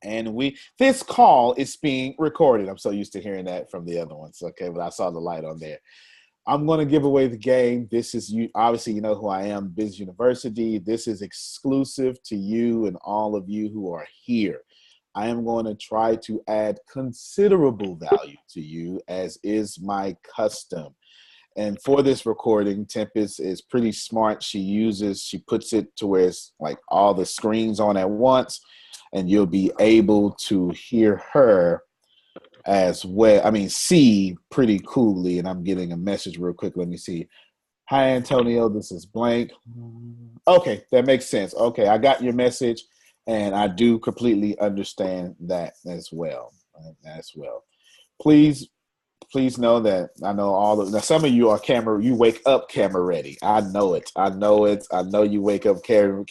And this call is being recorded. I'm so used to hearing that from the other ones. Okay, but I saw the light on there. I'm going to give away the game. This is you. Obviously, you know who I am, Business University. This is exclusive to you and all of you who are here. I am going to try to add considerable value to you, as is my custom. And for this recording, Tempest is pretty smart. She puts it to where it's like all the screens on at once, and you'll be able to hear her as well. I mean, see pretty coolly. And I'm getting a message real quick. Let me see. Hi, Antonio. This is blank. Okay, that makes sense. Okay, I got your message, and I do completely understand that as well. Please know that I know now some of you are you wake up camera ready. I know it. I know you wake up camera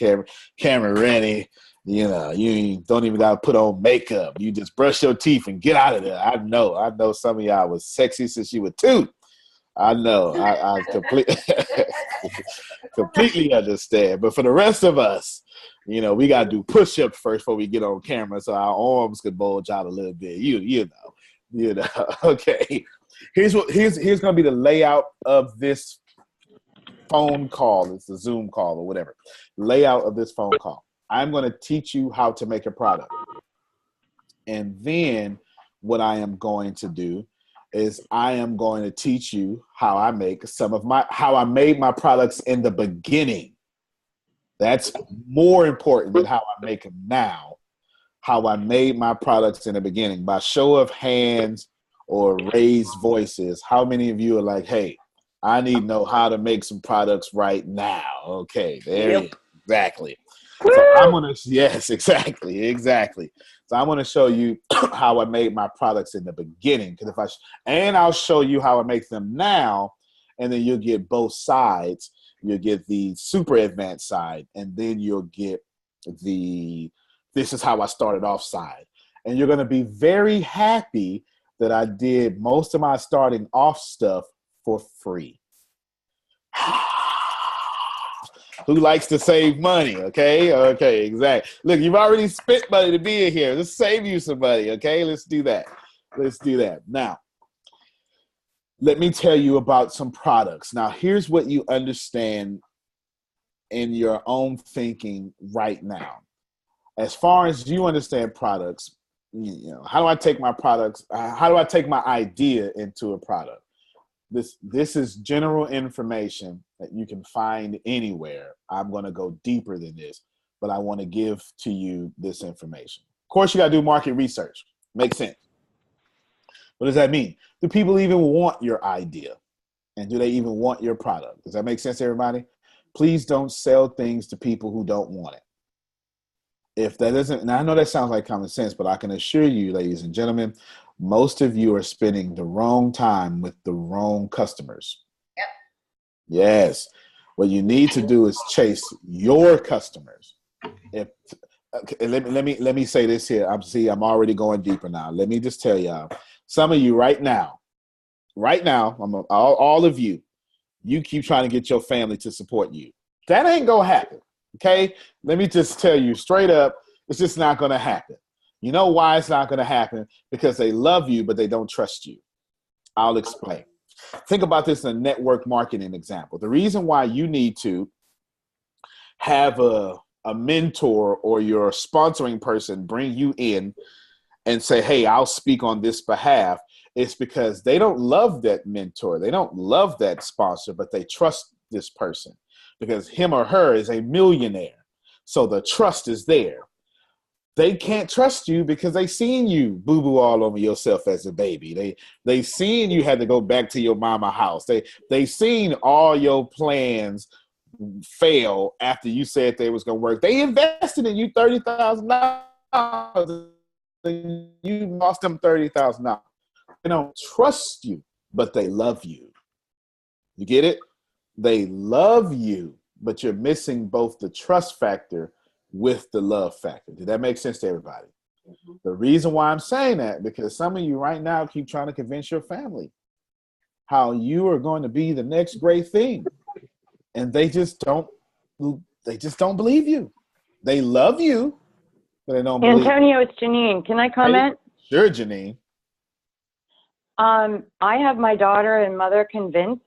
ready. You know, you don't even got to put on makeup. You just brush your teeth and get out of there. I know some of y'all was sexy since you were 2. I know. I completely understand. But for the rest of us, you know, we got to do push-ups first before we get on camera so our arms could bulge out a little bit. You know. Okay. Here's going to be the layout of this phone call. It's a Zoom call or whatever. Layout of this phone call. I'm going to teach you how to make a product. And then what I am going to do is I am going to teach you how I made my products in the beginning. That's more important than how I make them now. How I made my products in the beginning. By show of hands or raised voices, how many of you are like, hey, I need to know how to make some products right now? Okay, there you go. Exactly. So yes, exactly. So I'm going to show you how I made my products in the beginning. I'll show you how I make them now, and then you'll get both sides. You'll get the super advanced side, and then you'll get this is how I started off side. And you're going to be very happy that I did most of my starting off stuff for free. Who likes to save money? Okay, exactly. Look, you've already spent money to be in here. Let's save you some money, okay? Let's do that. Now, let me tell you about some products. Now, here's what you understand in your own thinking right now. As far as you understand products, you know, how do I take my products? How do I take my idea into a product? This is general information that you can find anywhere. I'm going to go deeper than this, but I want to give to you this information. Of course, you got to do market research. Makes sense. What does that mean? Do people even want your idea? And do they even want your product? Does that make sense, everybody? Please don't sell things to people who don't want it. If that doesn't, and I know that sounds like common sense, but I can assure you, ladies and gentlemen, most of you are spending the wrong time with the wrong customers. Yep. Yes. What you need to do is chase your customers. Let me say this here. I'm already going deeper now. Let me just tell y'all, some of you right now, all of you keep trying to get your family to support you. That ain't gonna happen. Okay, let me just tell you straight up, it's just not going to happen. You know why it's not going to happen? Because they love you, but they don't trust you. I'll explain. Think about this in a network marketing example. The reason why you need to have a mentor or your sponsoring person bring you in and say, hey, I'll speak on this behalf, is because they don't love that mentor. They don't love that sponsor, but they trust this person. Because him or her is a millionaire. So the trust is there. They can't trust you because they seen you boo-boo all over yourself as a baby. They seen you had to go back to your mama house. They seen all your plans fail after you said they was going to work. They invested in you $30,000 and you lost them $30,000. They don't trust you, but they love you. You get it? They love you, but you're missing both the trust factor with the love factor. Did that make sense to everybody? Mm-hmm. The reason why I'm saying that, because some of you right now keep trying to convince your family how you are going to be the next great thing. And they just don't believe you. They love you, But they don't believe. Antonio, it's Janine. Can I comment? Hey, sure, Janine. I have my daughter and mother convinced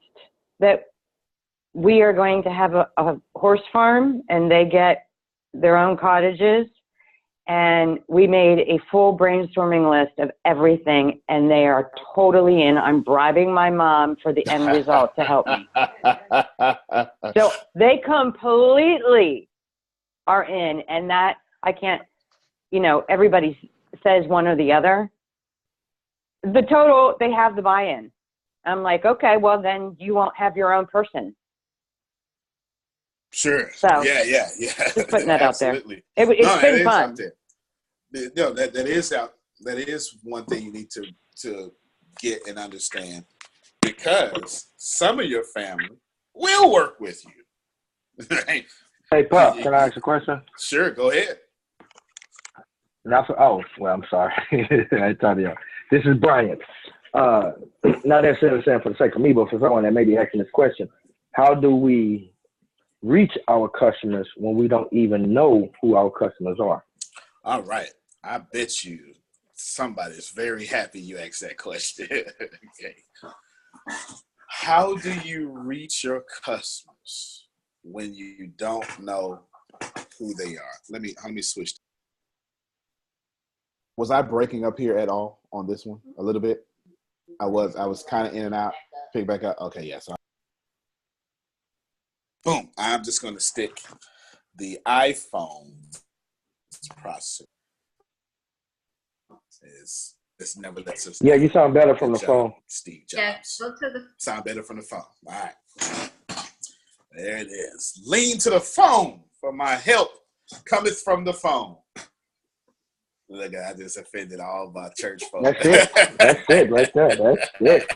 that we are going to have a horse farm, and they get their own cottages. And we made a full brainstorming list of everything, and they are totally in. I'm bribing my mom for the end result to help me. So they completely are in, and that I can't, everybody says one or the other. The total, they have the buy-in. I'm like, okay, well, then you won't have your own person. Sure. So, yeah. Just putting that out there. Absolutely. It's been fun. No, that is out. That is one thing you need to get and understand, because some of your family will work with you. Right? Hey, Pup, can I ask a question? Sure, go ahead. I'm sorry. I thought this is Brian. Not necessarily saying for the sake of me, but for someone that may be asking this question, how do we reach our customers when we don't even know who our customers are? All right. I bet you somebody's very happy you asked that question. Okay. How do you reach your customers when you don't know who they are? Let me switch. Was I breaking up here at all on this one? A little bit? I was kind of in and out. Pick back up. Okay, yeah. So boom. I'm just going to stick the iPhone processor. It's never lets us. Yeah, you sound better from the phone. Steve Jobs. Yeah, sound better from the phone. All right. There it is. Lean to the phone, for my help cometh from the phone. Look, I just offended all my church folks. That's it. That's it right there. That's it.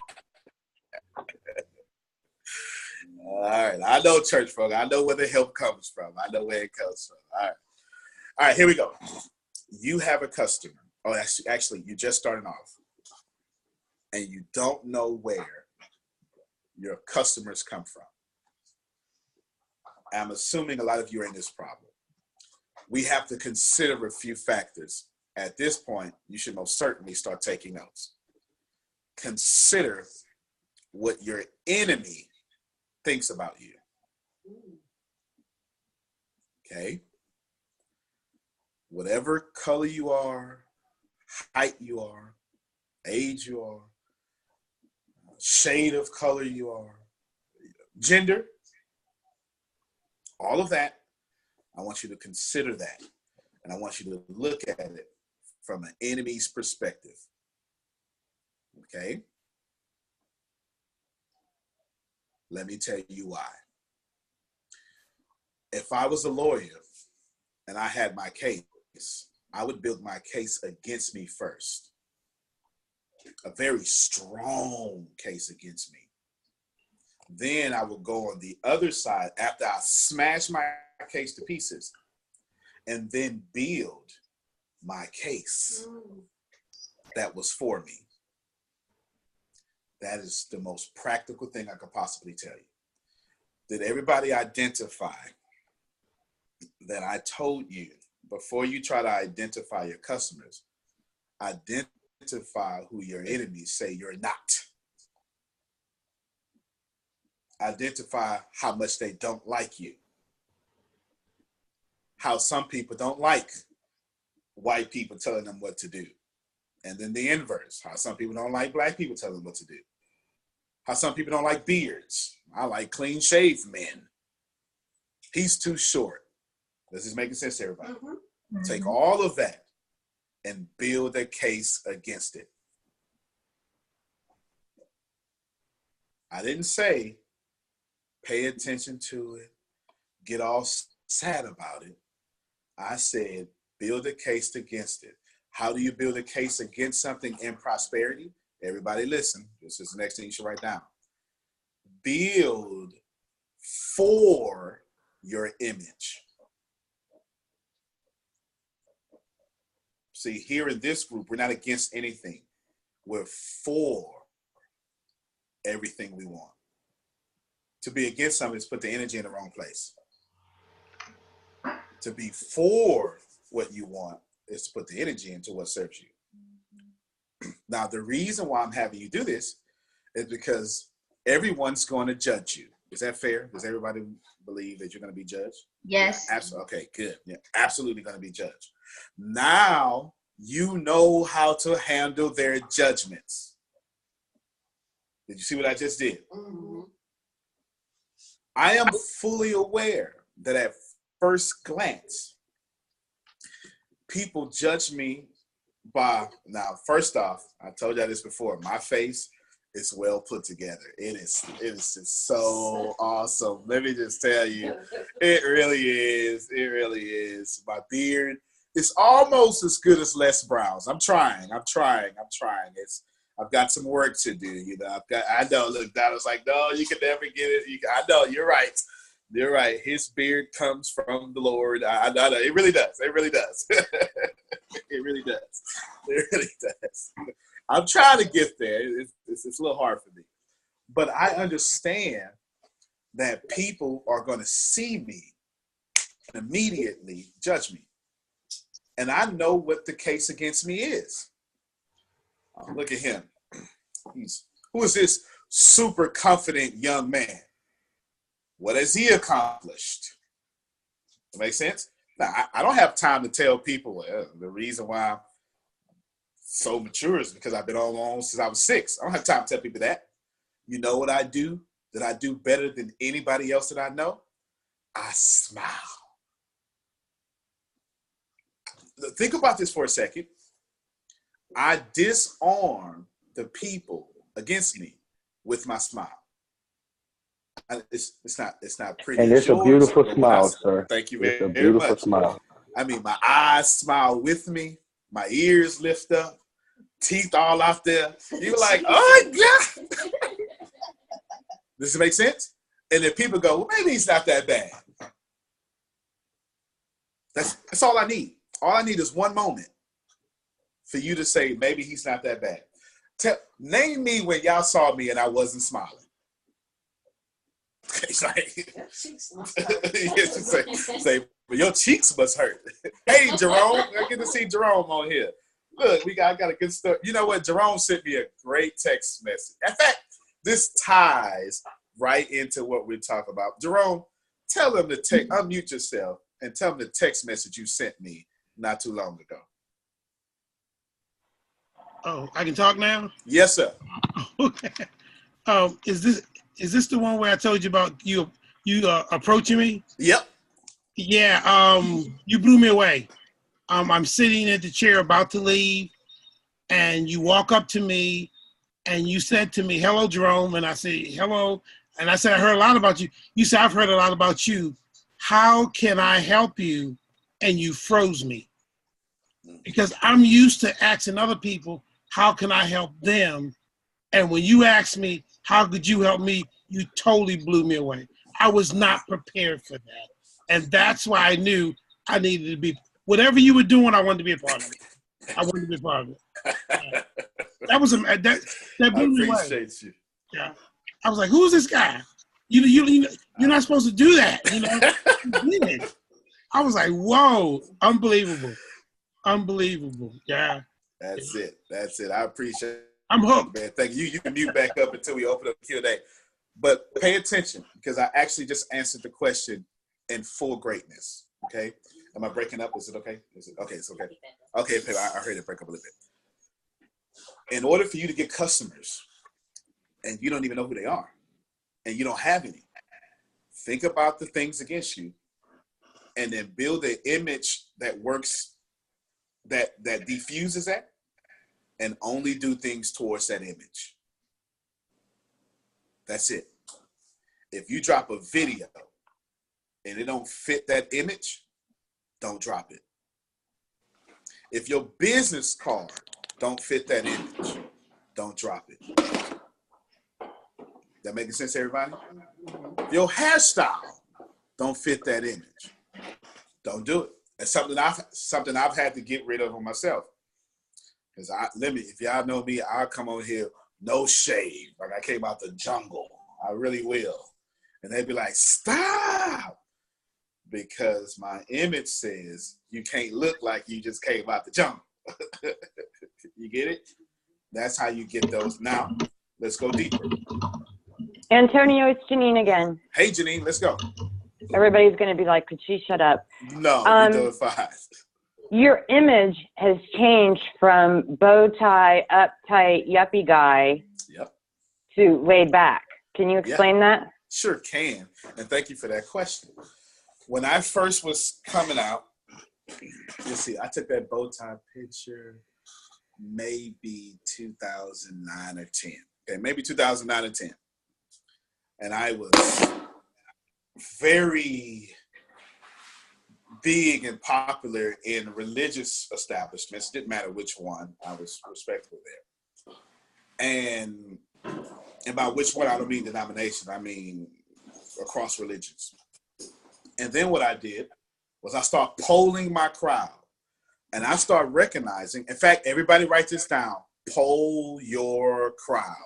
All right. I know church folk. I know where the help comes from. I know where it comes from. All right. All right, here we go. You have a customer. Oh, actually, you're just starting off. And you don't know where your customers come from. I'm assuming a lot of you are in this problem. We have to consider a few factors. At this point, you should most certainly start taking notes. Consider what your enemy thinks about you. Okay? Whatever color you are, height you are, age you are, shade of color you are, gender, all of that, I want you to consider that. And I want you to look at it from an enemy's perspective. Okay? Let me tell you why. If I was a lawyer and I had my case, I would build my case against me first. A very strong case against me. Then I would go on the other side after I smash my case to pieces and then build my case that was for me. That is the most practical thing I could possibly tell you. Did everybody identify that I told you before you try to identify your customers, identify who your enemies say you're not. Identify how much they don't like you. How some people don't like white people telling them what to do. And then the inverse, how some people don't like black people telling them what to do. How some people don't like beards. I like clean-shaved men. He's too short. This is making sense to everybody. Mm-hmm. Take all of that and build a case against it. I didn't say pay attention to it, get all sad about it. I said build a case against it. How do you build a case against something in prosperity? Everybody listen. This is the next thing you should write down. Build for your image. See, here in this group, we're not against anything. We're for everything we want. To be against something is put the energy in the wrong place. To be for what you want is to put the energy into what serves you. Now, the reason why I'm having you do this is because everyone's going to judge you. Is that fair? Does everybody believe that you're going to be judged? Yes. Yeah, absolutely. Okay, good. Yeah, absolutely going to be judged. Now you know how to handle their judgments. Did you see what I just did? Mm-hmm. I am fully aware that at first glance, people judge me by, now, first off, I told y'all this before, my face is well put together. It is just so awesome. Let me just tell you, it really is. It really is. My beard is almost as good as Les Brown's. I'm trying. I've got some work to do. You know, I know, look, Donald's like, no, you can never get it. I know, you're right. You're right. His beard comes from the Lord. I know. It really does. It really does. It really does. It really does. I'm trying to get there. It's a little hard for me. But I understand that people are going to see me and immediately judge me. And I know what the case against me is. Look at him. Who is this super confident young man? What has he accomplished? That makes sense? Now, I don't have time to tell people the reason why I'm so mature is because I've been on since I was 6. I don't have time to tell people that. You know what I do that I do better than anybody else that I know? I smile. Think about this for a second. I disarm the people against me with my smile. It's not pretty. And it's a beautiful smile, sir. Thank you very much. It's a beautiful smile. I mean, my eyes smile with me. My ears lift up. Teeth all out there. You're like, oh, yeah. Does it make sense? And then people go, well, maybe he's not that bad. That's all I need. All I need is one moment for you to say, maybe he's not that bad. Name me when y'all saw me and I wasn't smiling. It's like, say, well, your cheeks must hurt. Hey, Jerome, I get to see Jerome on here. Look, I got a good story. You know what? Jerome sent me a great text message. In fact, this ties right into what we're talking about. Jerome, tell them to unmute yourself and tell them the text message you sent me not too long ago. Oh, I can talk now? Yes, sir. Okay. Is this the one where I told you about you approaching me? Yep. Yeah. You blew me away. I'm sitting at the chair about to leave, and you walk up to me, and you said to me, "Hello, Jerome," and I said, "Hello," and I said, "I heard a lot about you." You said, "I've heard a lot about you. How can I help you?" And you froze me because I'm used to asking other people, "How can I help them?" And when you asked me, "How could you help me?" you totally blew me away. I was not prepared for that. And that's why I knew I needed to be, whatever you were doing, I wanted to be a part of it. I wanted to be a part of it. That was, that blew me away. I appreciate you. Yeah. I was like, who's this guy? You're not supposed to do that, you know? I was like, whoa, unbelievable. Unbelievable. Yeah. That's it. I appreciate it. I'm hooked. Man, thank you. You can mute back up until we open up the Q&A. But pay attention because I actually just answered the question in full greatness. Okay? Am I breaking up? Is it okay? Okay, it's okay. Okay, I heard it break up a little bit. In order for you to get customers, and you don't even know who they are, and you don't have any, think about the things against you, and then build an image that works, that diffuses that, and only do things towards that image. That's it. If you drop a video and it don't fit that image, don't drop it. If your business card don't fit that image, don't drop it. That making sense, everybody? If your hairstyle don't fit that image, don't do it. It's something I've had to get rid of on myself. Because if y'all know me, I'll come on here, no shave, like I came out the jungle. I really will. And they'd be like, stop. because my image says you can't look like you just came out the jungle. You get it? That's how you get those. Now, let's go deeper. Antonio, it's Janine again. Hey, Janine, let's go. Everybody's going to be like, could she shut up? No, you're doing fine. Your image has changed from bow tie, uptight, yuppie guy to laid back. Can you explain that? Sure can. And thank you for that question. When I first was coming out, let's see, I took that bow tie picture maybe 2009 or 10. Okay, maybe 2009 or 10. And I was very big and popular in religious establishments. Didn't matter which one. I was respectable there. And by which one, I don't mean denomination. I mean across religions. And then what I did was I started polling my crowd. And I started recognizing, in fact, everybody write this down, poll your crowd.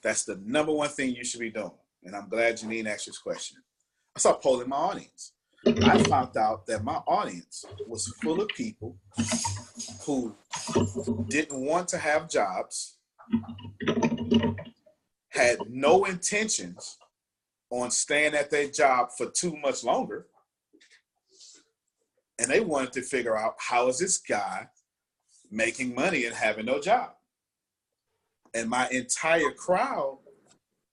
That's the number one thing you should be doing. And I'm glad Janine asked this question. I started polling my audience. I found out that my audience was full of people who didn't want to have jobs, had no intentions on staying at their job for too much longer, and they wanted to figure out, how is this guy making money and having no job? And my entire crowd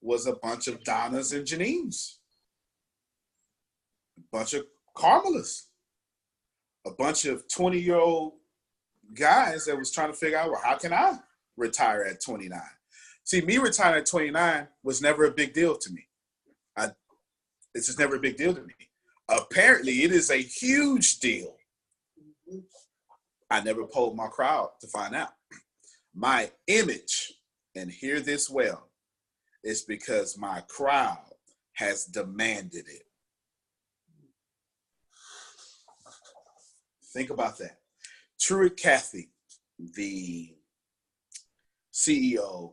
was a bunch of Donnas and Janines, a bunch of Carmelas, a bunch of 20-year-old guys that was trying to figure out, well, how can I retire at 29? See, me retiring at 29 was never a big deal to me. It's just never a big deal to me. Apparently, it is a huge deal. I never polled my crowd to find out. My image, and hear this well, is because my crowd has demanded it. Think about that. Truett Cathy, the CEO,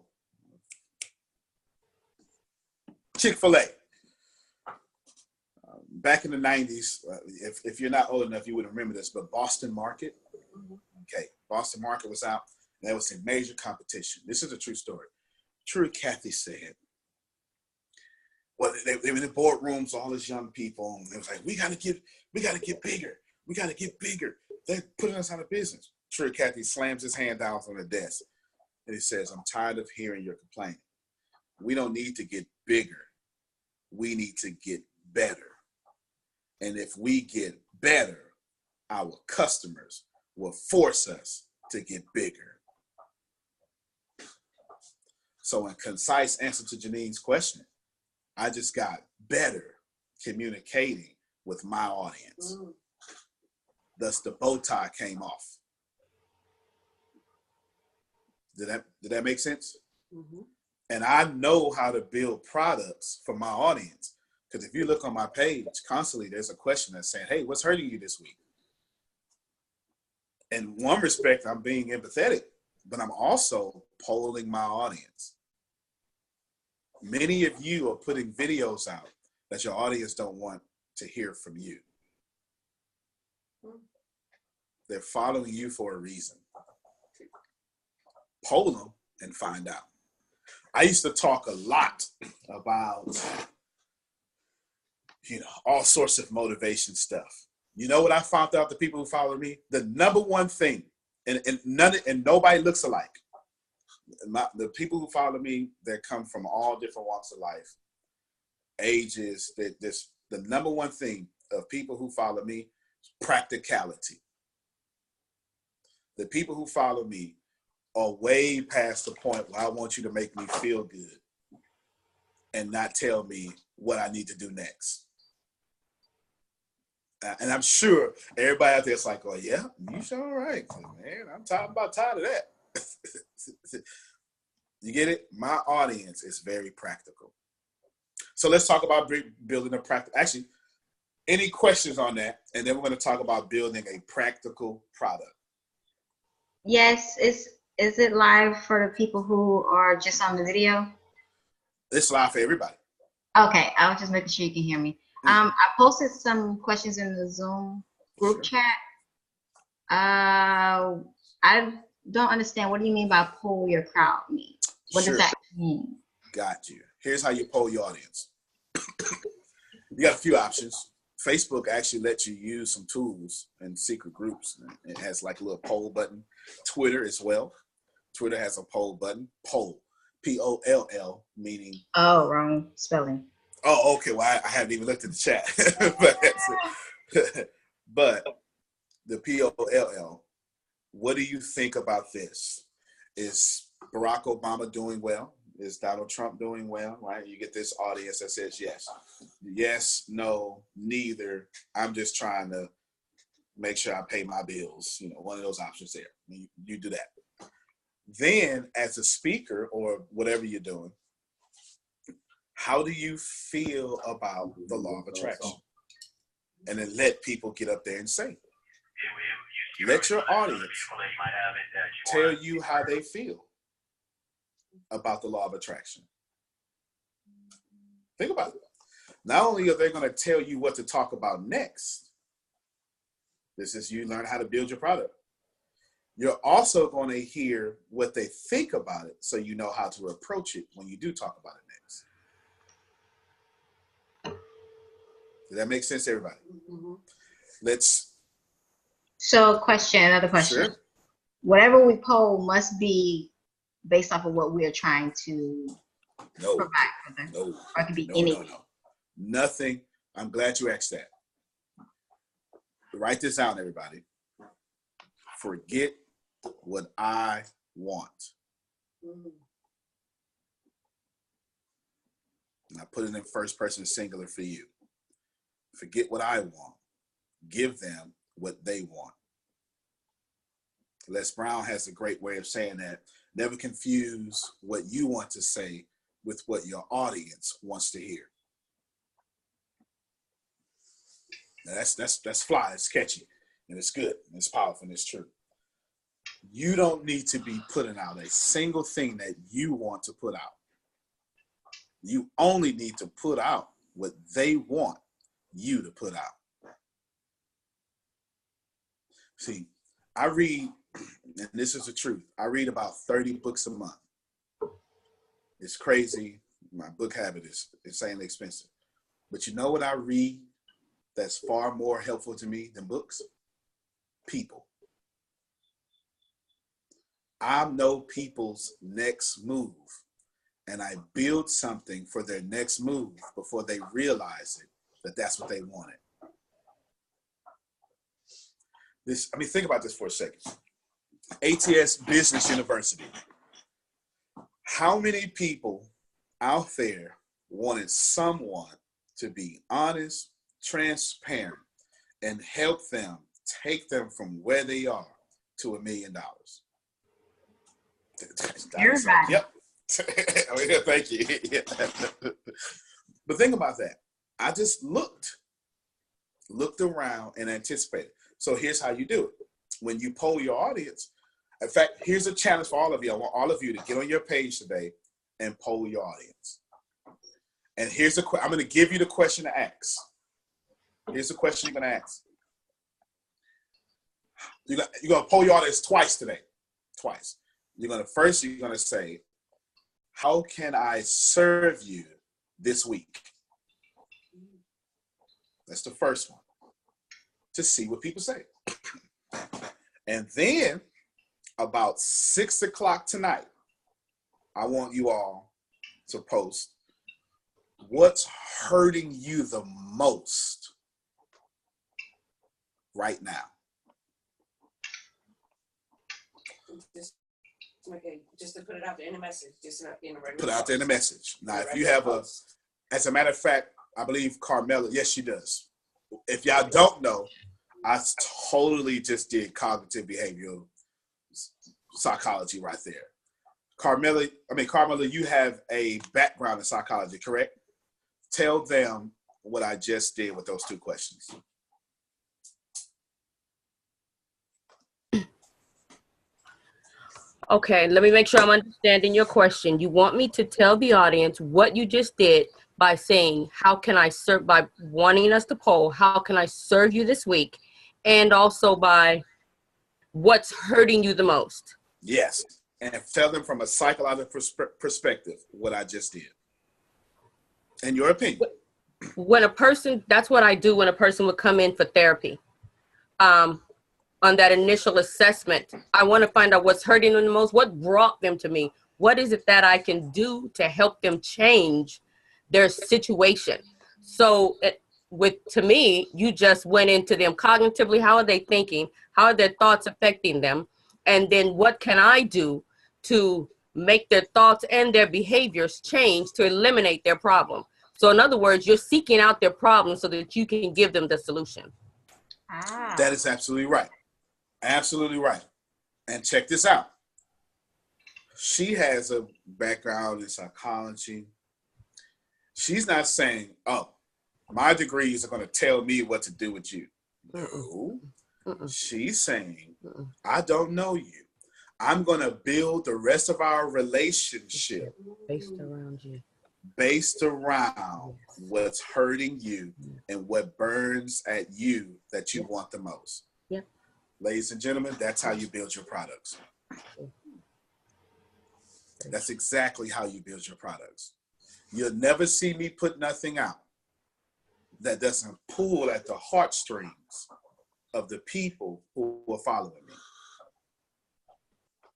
Chick-fil-A. Back in the 90s, if you're not old enough, you would remember this, but Boston Market. Okay, Boston Market was out. And there was a major competition. This is a true story. Truett Cathy said, well, they were in the boardrooms, all these young people, and it was like, we gotta get bigger. We gotta get bigger. They're putting us out of business. Truett Cathy slams his hand down on the desk and he says, I'm tired of hearing your complaining. We don't need to get bigger. We need to get better. And if we get better, our customers will force us to get bigger. So in concise answer to Janine's question, I just got better communicating with my audience. Thus the bow tie came off. Did that make sense? Mm-hmm. And I know how to build products for my audience. Because if you look on my page, constantly there's a question that's saying, hey, what's hurting you this week? In one respect, I'm being empathetic, but I'm also polling my audience. Many of you are putting videos out that your audience don't want to hear from you. They're following you for a reason. Poll them and find out. I used to talk a lot about, all sorts of motivation stuff. You know what I found out, the people who follow me? The number one thing, and nobody looks alike. The people who follow me, they come from all different walks of life, ages. The number one thing of people who follow me is practicality. The people who follow me are way past the point where I want you to make me feel good and not tell me what I need to do next. And I'm sure everybody out there is like, oh, yeah, you sure right. Man, I'm tired of that. You get it? My audience is very practical. So let's talk about building a practical. Actually, any questions on that? And then we're going to talk about building a practical product. Yes. Is it live for the people who are just on the video? It's live for everybody. Okay. I was just making sure you can hear me. I posted some questions in the Zoom group chat. I don't understand. What do you mean by poll your crowd mean? What does that mean? Got you. Here's how you poll your audience. You got a few options. Facebook actually lets you use some tools and secret groups. It has like a little poll button. Twitter as well. Twitter has a poll button. Poll. P-O-L-L, meaning. Oh, wrong spelling. Oh, okay. Well, I haven't even looked at the chat. But the P-O-L-L, what do you think about this? Is Barack Obama doing well? Is Donald Trump doing well? Right? You get this audience that says yes. Yes, no, neither. I'm just trying to make sure I pay my bills. You know, one of those options there. You do that. Then as a speaker or whatever you're doing, how do you feel about the law of attraction? And then let people get up there and say it. Let your audience tell you how they feel about the law of attraction. Think about it. Not only are they going to tell you what to talk about next, this is you learn how to build your product. You're also going to hear what they think about it so you know how to approach it when you do talk about it next. Does that make sense to everybody? Mm-hmm. Another question. Sure. Whatever we poll must be based off of what we are trying to provide for them. No. Or it could be anything. No. Nothing. I'm glad you asked that. Write this down, everybody. Forget what I want. And I put it in first person singular for you. Forget what I want. Give them what they want. Les Brown has a great way of saying that. Never confuse what you want to say with what your audience wants to hear. Now that's fly, it's catchy, and it's good, and it's powerful, and it's true. You don't need to be putting out a single thing that you want to put out. You only need to put out what they want you to put out. See, I read, and this is the truth, I read about 30 books a month. It's crazy. My book habit is insanely expensive. But you know what I read that's far more helpful to me than books? People. I know people's next move, and I build something for their next move before they realize it, that that's what they wanted. Think about this for a second. ATS Business University. How many people out there wanted someone to be honest, transparent, and help them take them from where they are to $1 million? Everybody. Yep. Oh, yeah, thank you. Yeah. But think about that. I just looked around and anticipated. So here's how you do it. When you poll your audience, in fact, here's a challenge for all of you. I want all of you to get on your page today and poll your audience. And here's I'm going to give you the question to ask. Here's the question you're going to ask. You're going to poll your audience twice today. Twice. You're going to say, how can I serve you this week? That's the first one. To see what people say. And then about 6 o'clock tonight, I want you all to post what's hurting you the most right now. Just to put it out there in a message, just not in a regular. Put it out there in a message. Now, if you have as a matter of fact, I believe Carmela, yes, she does. If y'all don't know, I totally just did cognitive behavioral psychology right there. Carmela, you have a background in psychology, correct? Tell them what I just did with those two questions. Okay, let me make sure I'm understanding your question. You want me to tell the audience what you just did by saying, how can I serve, by wanting us to poll, how can I serve you this week? And also by what's hurting you the most. Yes. And tell them from a psychological perspective what I just did. In your opinion. When a person, that's what I do when a person would come in for therapy. On that initial assessment, I want to find out what's hurting them the most, what brought them to me, what is it that I can do to help them change their situation. So to me, you just went into them cognitively. How are they thinking? How are their thoughts affecting them? And then what can I do to make their thoughts and their behaviors change to eliminate their problem? So in other words, you're seeking out their problem so that you can give them the solution. That is absolutely right. Absolutely right. And check this out. She has a background in psychology. She's not saying, oh, my degrees are going to tell me what to do with you. No. She's saying, I don't know you. I'm going to build the rest of our relationship based around what's hurting you and what burns at you that you want the most. Yeah. Ladies and gentlemen, that's how you build your products. That's exactly how you build your products. You'll never see me put nothing out that doesn't pull at the heartstrings of the people who are following me.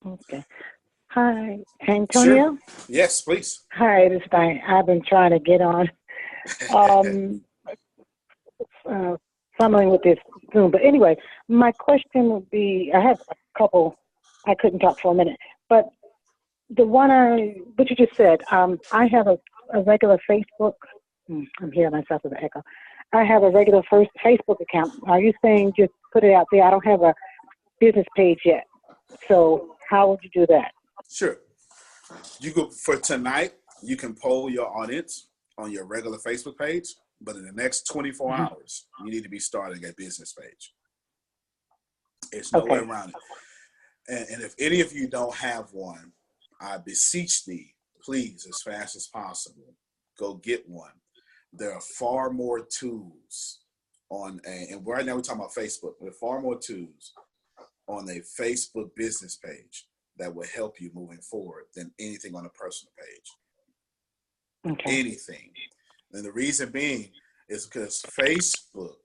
Okay. Hi, Antonio. Sure. Yes, please. Hi, this is Diane. I've been trying to get on, fumbling with this Zoom. But anyway, my question would be, I have a couple. I couldn't talk for a minute, but the one what you just said, I have a regular Facebook. I'm hearing myself with an echo. I have a regular Facebook account. Are you saying just put it out there? I don't have a business page yet. So how would you do that? Sure. You go for tonight. You can poll your audience on your regular Facebook page, but in the next 24 hours, you need to be starting a business page. There's no way around it. And if any of you don't have one, I beseech thee, please, as fast as possible, go get one. There are far more tools and right now we're talking about Facebook. There are far more tools on a Facebook business page that will help you moving forward than anything on a personal page. Okay. Anything. And the reason being is because Facebook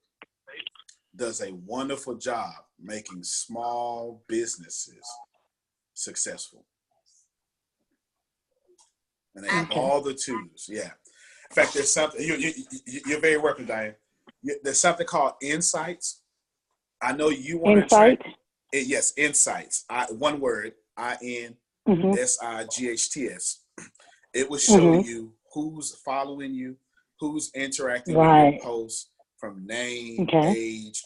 does a wonderful job making small businesses successful. And they have all the tools. Yeah. In fact, there's something, you're very welcome, Diane. There's something called Insights. I know you want to try. Yes, Insights. One word, INSIGHTS. It will show you who's following you, who's interacting with your posts from name, age,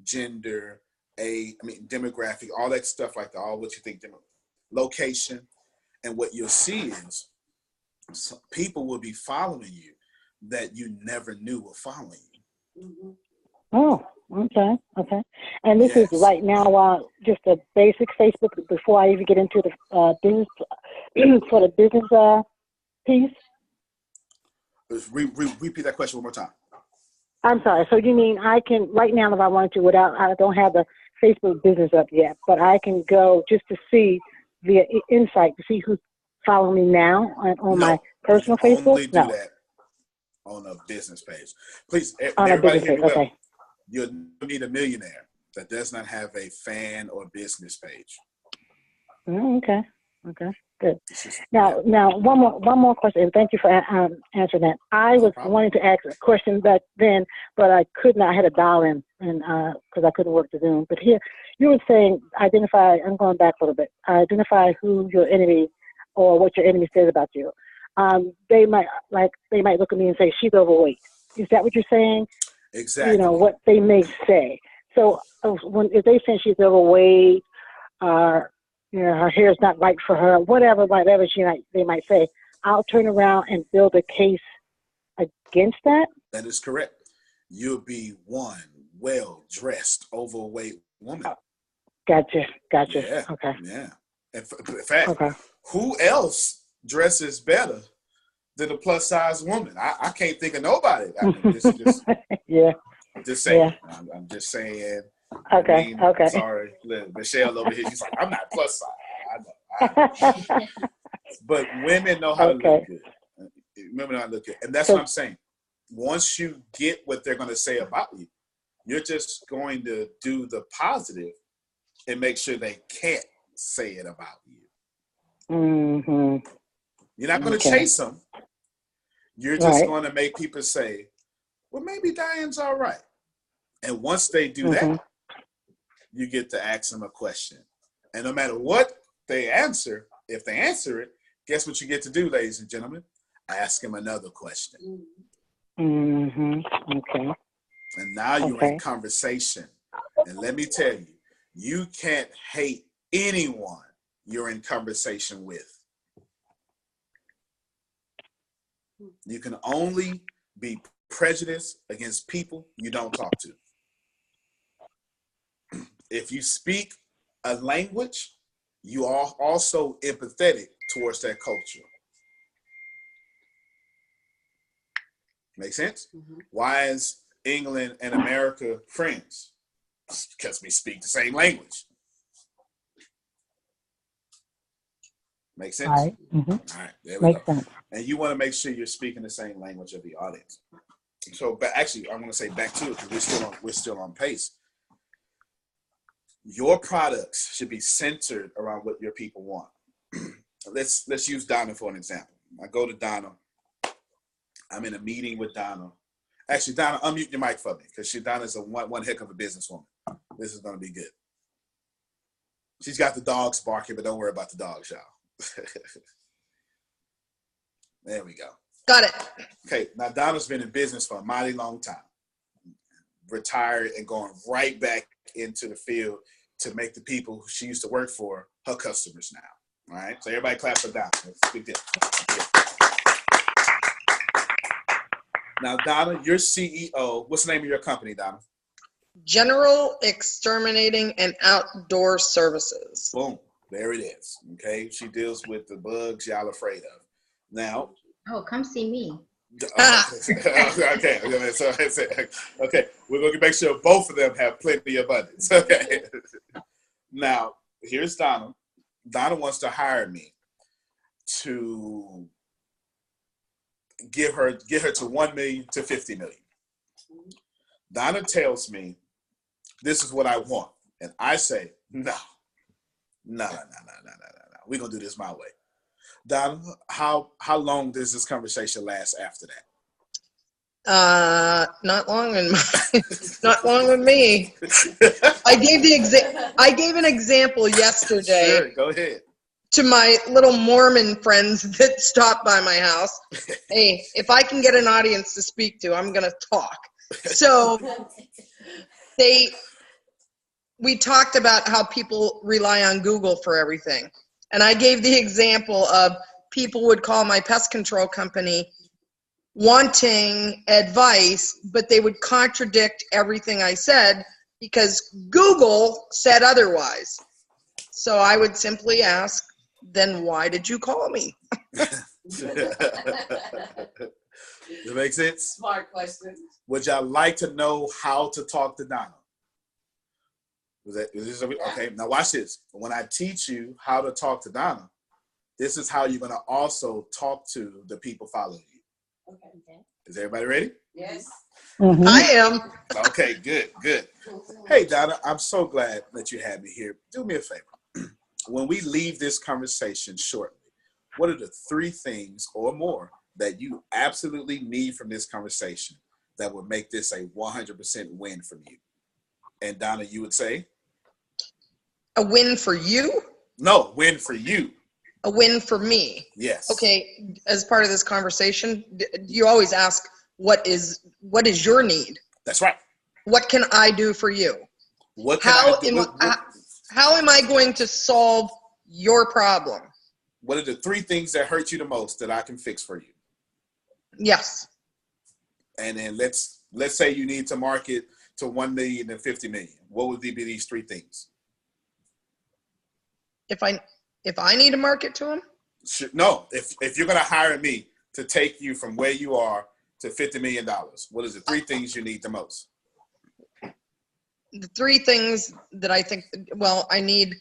gender, demographic, all that stuff like that, all what you think, location. And what you'll see is people will be following you that you never knew were following you. Oh, okay. And this is right now just a basic Facebook before I even get into the business, for the business piece? Repeat that question one more time. I'm sorry. So you mean I can, right now if I wanted to, I don't have the Facebook business up yet, but I can go just to see via Insight to see who's following me now on my personal Facebook? Only do that on a business page. Please, everybody hear me well. You'll need a millionaire that does not have a fan or business page. Okay, good. Now, one more question. Thank you for answering that. I was wanting to ask a question back then, but I could not. I had to dial in, and because I couldn't work the Zoom. But here, you were saying identify. I'm going back a little bit. Identify who your enemy or what your enemy says about you. They might look at me and say she's overweight. Is that what you're saying? Exactly. What they may say. So if they say she's overweight, her hair is not right for her, whatever they might say, I'll turn around and build a case against that. That is correct. You'll be one well-dressed, overweight woman. Oh, gotcha. Yeah. Okay. Yeah. In fact, who else dresses better than a plus size woman. I can't think of nobody. I mean, just Yeah. just saying. Yeah. I'm just saying. Okay. I mean, Okay. Sorry, Michelle over here. She's like, I'm not plus size. I know. But women know how to look good. Women know how to look good, and that's what I'm saying. Once you get what they're going to say about you, you're just going to do the positive and make sure they can't say it about you. Mm-hmm. You're not going to chase them. You're just going to make people say, well, maybe Diane's all right. And once they do that, you get to ask them a question. And no matter what they answer, if they answer it, guess what you get to do, ladies and gentlemen? Ask them another question. Mm-hmm. Okay. And now you're in conversation. And let me tell you, you can't hate anyone you're in conversation with. You can only be prejudiced against people you don't talk to. If you speak a language, you are also empathetic towards that culture. Make sense? Mm-hmm. Why is England and America friends? Because we speak the same language. Make sense? Right. Mm-hmm. All right, there we Makes go. sense. And you want to make sure you're speaking the same language of the audience. So, but actually, I'm going to say back to it because we're still on pace. Your products should be centered around what your people want. Let's use Donna for an example. I go to Donna. I'm in a meeting with Donna. Actually, Donna, unmute your mic for me because Donna's one heck of a businesswoman. This is going to be good. She's got the dogs barking, but don't worry about the dogs, y'all. There we go. Got it. Okay, now Donna's been in business for a mighty long time. Retired and going right back into the field to make the people who she used to work for her customers now. All right, so everybody clap for Donna. That's a big deal. Yeah. Now, Donna, you're CEO. What's the name of your company, Donna? General Exterminating and Outdoor Services. Boom. There it is. Okay. She deals with the bugs y'all afraid of. Now. Oh, come see me. Okay. Okay. We're going to make sure both of them have plenty of abundance. Okay. Now, here's Donna. Donna wants to hire me to get her to 1 million to 50 million. Donna tells me, this is what I want. And I say, no. We're going to do this my way. Donna, how long does this conversation last after that? Not long not long with me. I gave an example yesterday. Sure, go ahead. To my little Mormon friends that stopped by my house. Hey, if I can get an audience to speak to, I'm going to talk. So we talked about how people rely on Google for everything. And I gave the example of people would call my pest control company wanting advice, but they would contradict everything I said because Google said otherwise. So I would simply ask, then why did you call me? Does that make sense? Smart question. Would y'all like to know how to talk to Donna? Okay, now watch this. When I teach you how to talk to Donna, this is how you're going to also talk to the people following you. Okay. Is everybody ready? Yes. Mm-hmm. I am. Okay, good. Hey, Donna, I'm so glad that you had me here. Do me a favor. When we leave this conversation shortly, what are the 3 things or more that you absolutely need from this conversation that would make this a 100% win from you? And Donna, you would say? A win for you? No, win for you. A win for me. Yes. Okay, as part of this conversation, you always ask, what is your need? That's right. What can I do for you? How am I going to solve your problem? What are the 3 things that hurt you the most that I can fix for you? Yes. And then let's say you need to market to 1 million and 50 million. What would be these 3 things? If I need to market to him? No, if you're going to hire me to take you from where you are to $50 million? What is the 3 things you need the most? The 3 things that I think, well, I need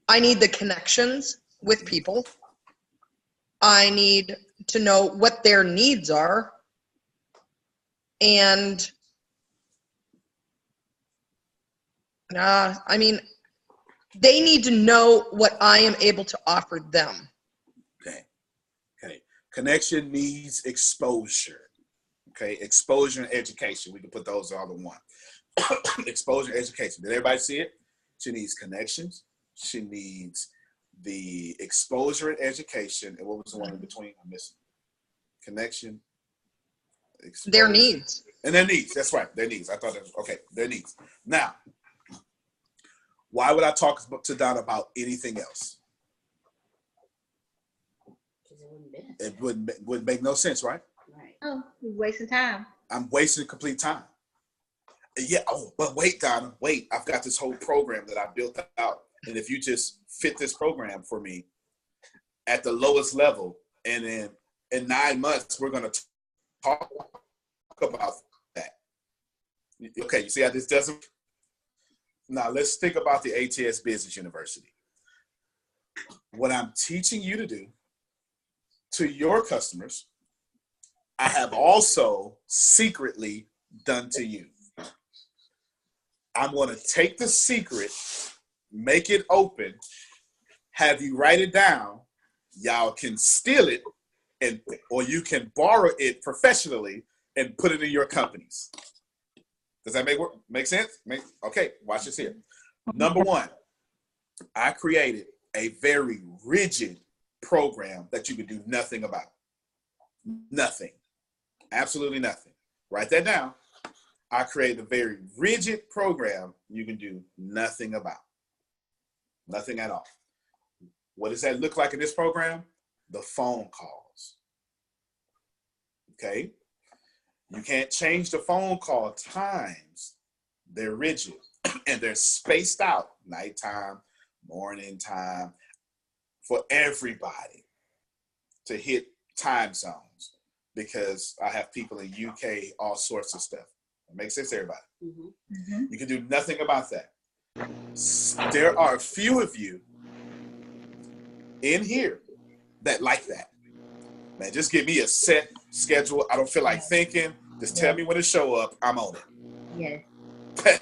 the connections with people. I need to know what their needs are. And I mean, they need to know what I am able to offer them. Okay. Connection needs exposure. Okay. Exposure and education. We can put those all in one. Exposure and education. Did everybody see it? She needs connections. She needs the exposure and education. And what was the one in between? I'm missing. Connection. Exposure. Their needs. And their needs. That's right. Their needs. I thought that was, okay. Their needs. Now, why would I talk to Don about anything else? It wouldn't make no sense, right? Right. Oh, you're wasting time. I'm wasting complete time. Yeah. Oh, but wait, Donna. Wait. I've got this whole program that I built out, and if you just fit this program for me at the lowest level, and then in 9 months we're going to talk about that. Okay. You see how this doesn't? Now let's think about the ATS Business University. What I'm teaching you to do to your customers, I have also secretly done to you. I'm going to take the secret, make it open, have you write it down. Y'all can steal it, or you can borrow it professionally and put it in your companies. Does that make sense? Okay, watch this here. Number 1, I created a very rigid program that you could do nothing about. Nothing. Absolutely nothing. Write that down. I created a very rigid program you can do nothing about. Nothing at all. What does that look like in this program? The phone calls. Okay? You can't change the phone call times. They're rigid and they're spaced out. Nighttime, morning time, for everybody to hit time zones, because I have people in UK, all sorts of stuff. It makes sense to everybody. Mm-hmm. You can do nothing about that. There are a few of you in here that like that. Man, just give me a set schedule. I don't feel like thinking. Just tell me when to show up. I'm on it. Yes.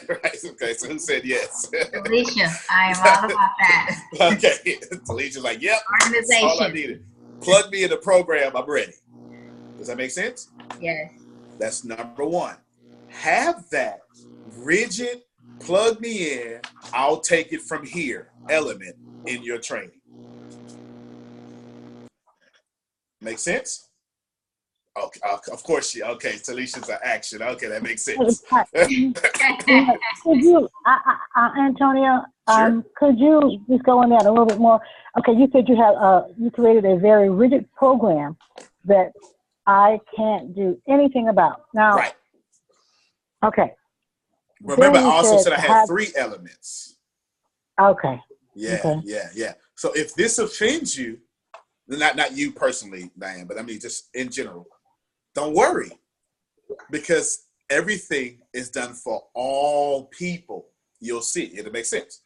Right. Okay, so who said yes? Alicia, I am all about that. Okay. Alicia's like, yep. Organization. That's all I needed. Plug me in the program. I'm ready. Does that make sense? Yes. That's number 1. Have that rigid, plug me in, I'll take it from here element in your training. Make sense? Okay, of course, okay, Talicia's an action. Okay, that makes sense. Could you, Antonio, sure. Could you just go in that a little bit more? Okay, you said you have you created a very rigid program that I can't do anything about. Now, right. Okay. Remember, I also said I had 3 elements. Okay. Yeah, okay. Yeah. So if this offends you, not you personally, Diane, but I mean just in general, don't worry, because everything is done for all people. You'll see. It'll make sense.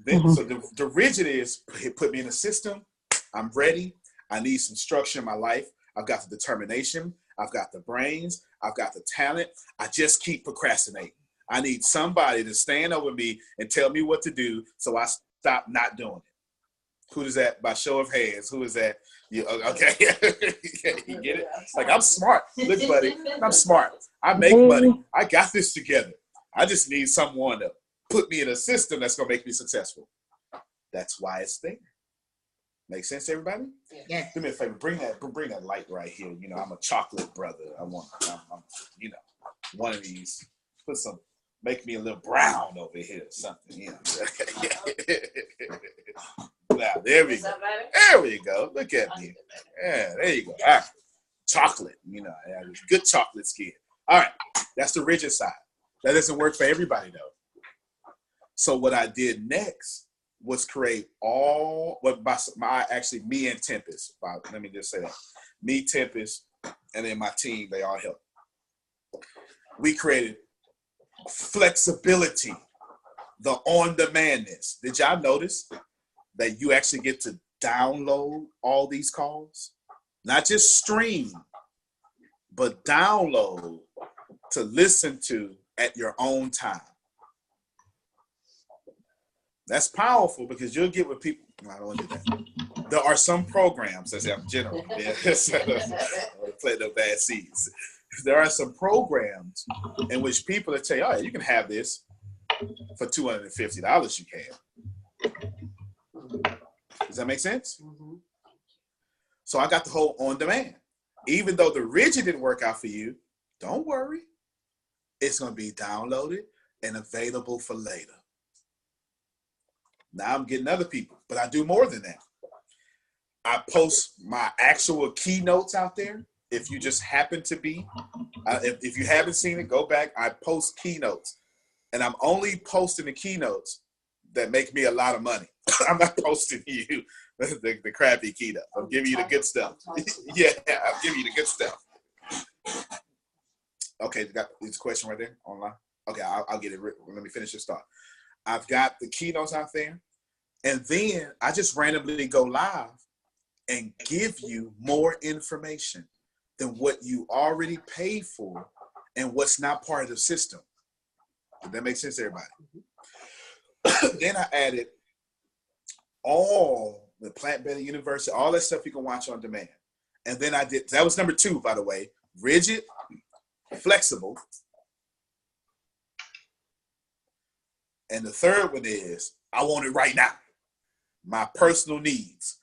Then, So the rigid is put me in a system. I'm ready. I need some structure in my life. I've got the determination. I've got the brains. I've got the talent. I just keep procrastinating. I need somebody to stand over me and tell me what to do so I stop not doing it. Who is that? By show of hands, who is that? You, okay. You get it? Like, I'm smart. Look, buddy, I'm smart. I make money. I got this together. I just need someone to put me in a system that's going to make me successful. That's why it's there. Make sense, everybody? Yeah. Do me a favor. Bring that light right here. You know, I'm a chocolate brother. I'm you know, one of these. Make me a little brown over here or something. You know. Now, there we go. There we go. Look at me. Yeah, there you go. All right. Chocolate. You know, good chocolate skin. All right. That's the rigid side. That doesn't work for everybody, though. So what I did next was create me and Tempest. Let me just say that. me, Tempest, and then my team, they all helped. We created flexibility, the on-demandness. Did y'all notice that you actually get to download all these calls? Not just stream, but download to listen to at your own time. That's powerful because you'll get with people. I don't want to do that. There are some programs, that's I'm general. Play no bad seeds. There are some programs in which people will tell you, oh, you can have this for $250. You can. Does that make sense? Mm-hmm. So I got the whole on demand. Even though the rigid didn't work out for you, don't worry. It's going to be downloaded and available for later. Now I'm getting other people, but I do more than that. I post my actual keynotes out there. If you just happen to be, if you haven't seen it, go back. I post keynotes, and I'm only posting the keynotes that make me a lot of money. I'm not posting you the crappy keynote. I'm giving you the good stuff. Yeah, I'm giving you the good stuff. Okay, got this question right there online. Okay, I'll get it. Let me finish this thought. I've got the keynotes out there, and then I just randomly go live and give you more information than what you already paid for and what's not part of the system. Does that make sense to everybody? Then I added all the Plant Better University, all that stuff you can watch on demand. And then I did, that was number 2, by the way, rigid, flexible. And the third one is, I want it right now. My personal needs.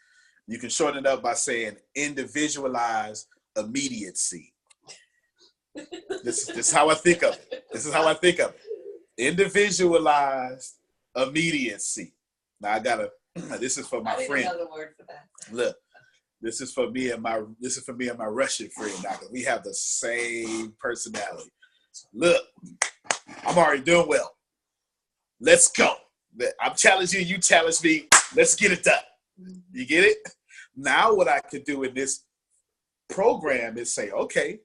You can shorten it up by saying individualized immediacy. This is how I think of it. This is how I think of it. Individualized immediacy. Now I gotta, this is for my friend. Another word for that. Look, this is for me and my Russian friend, Doctor. We have the same personality. Look, I'm already doing well. Let's go. I'm challenging you, you challenge me. Let's get it done. You get it? Now what I could do in this program is say, okay,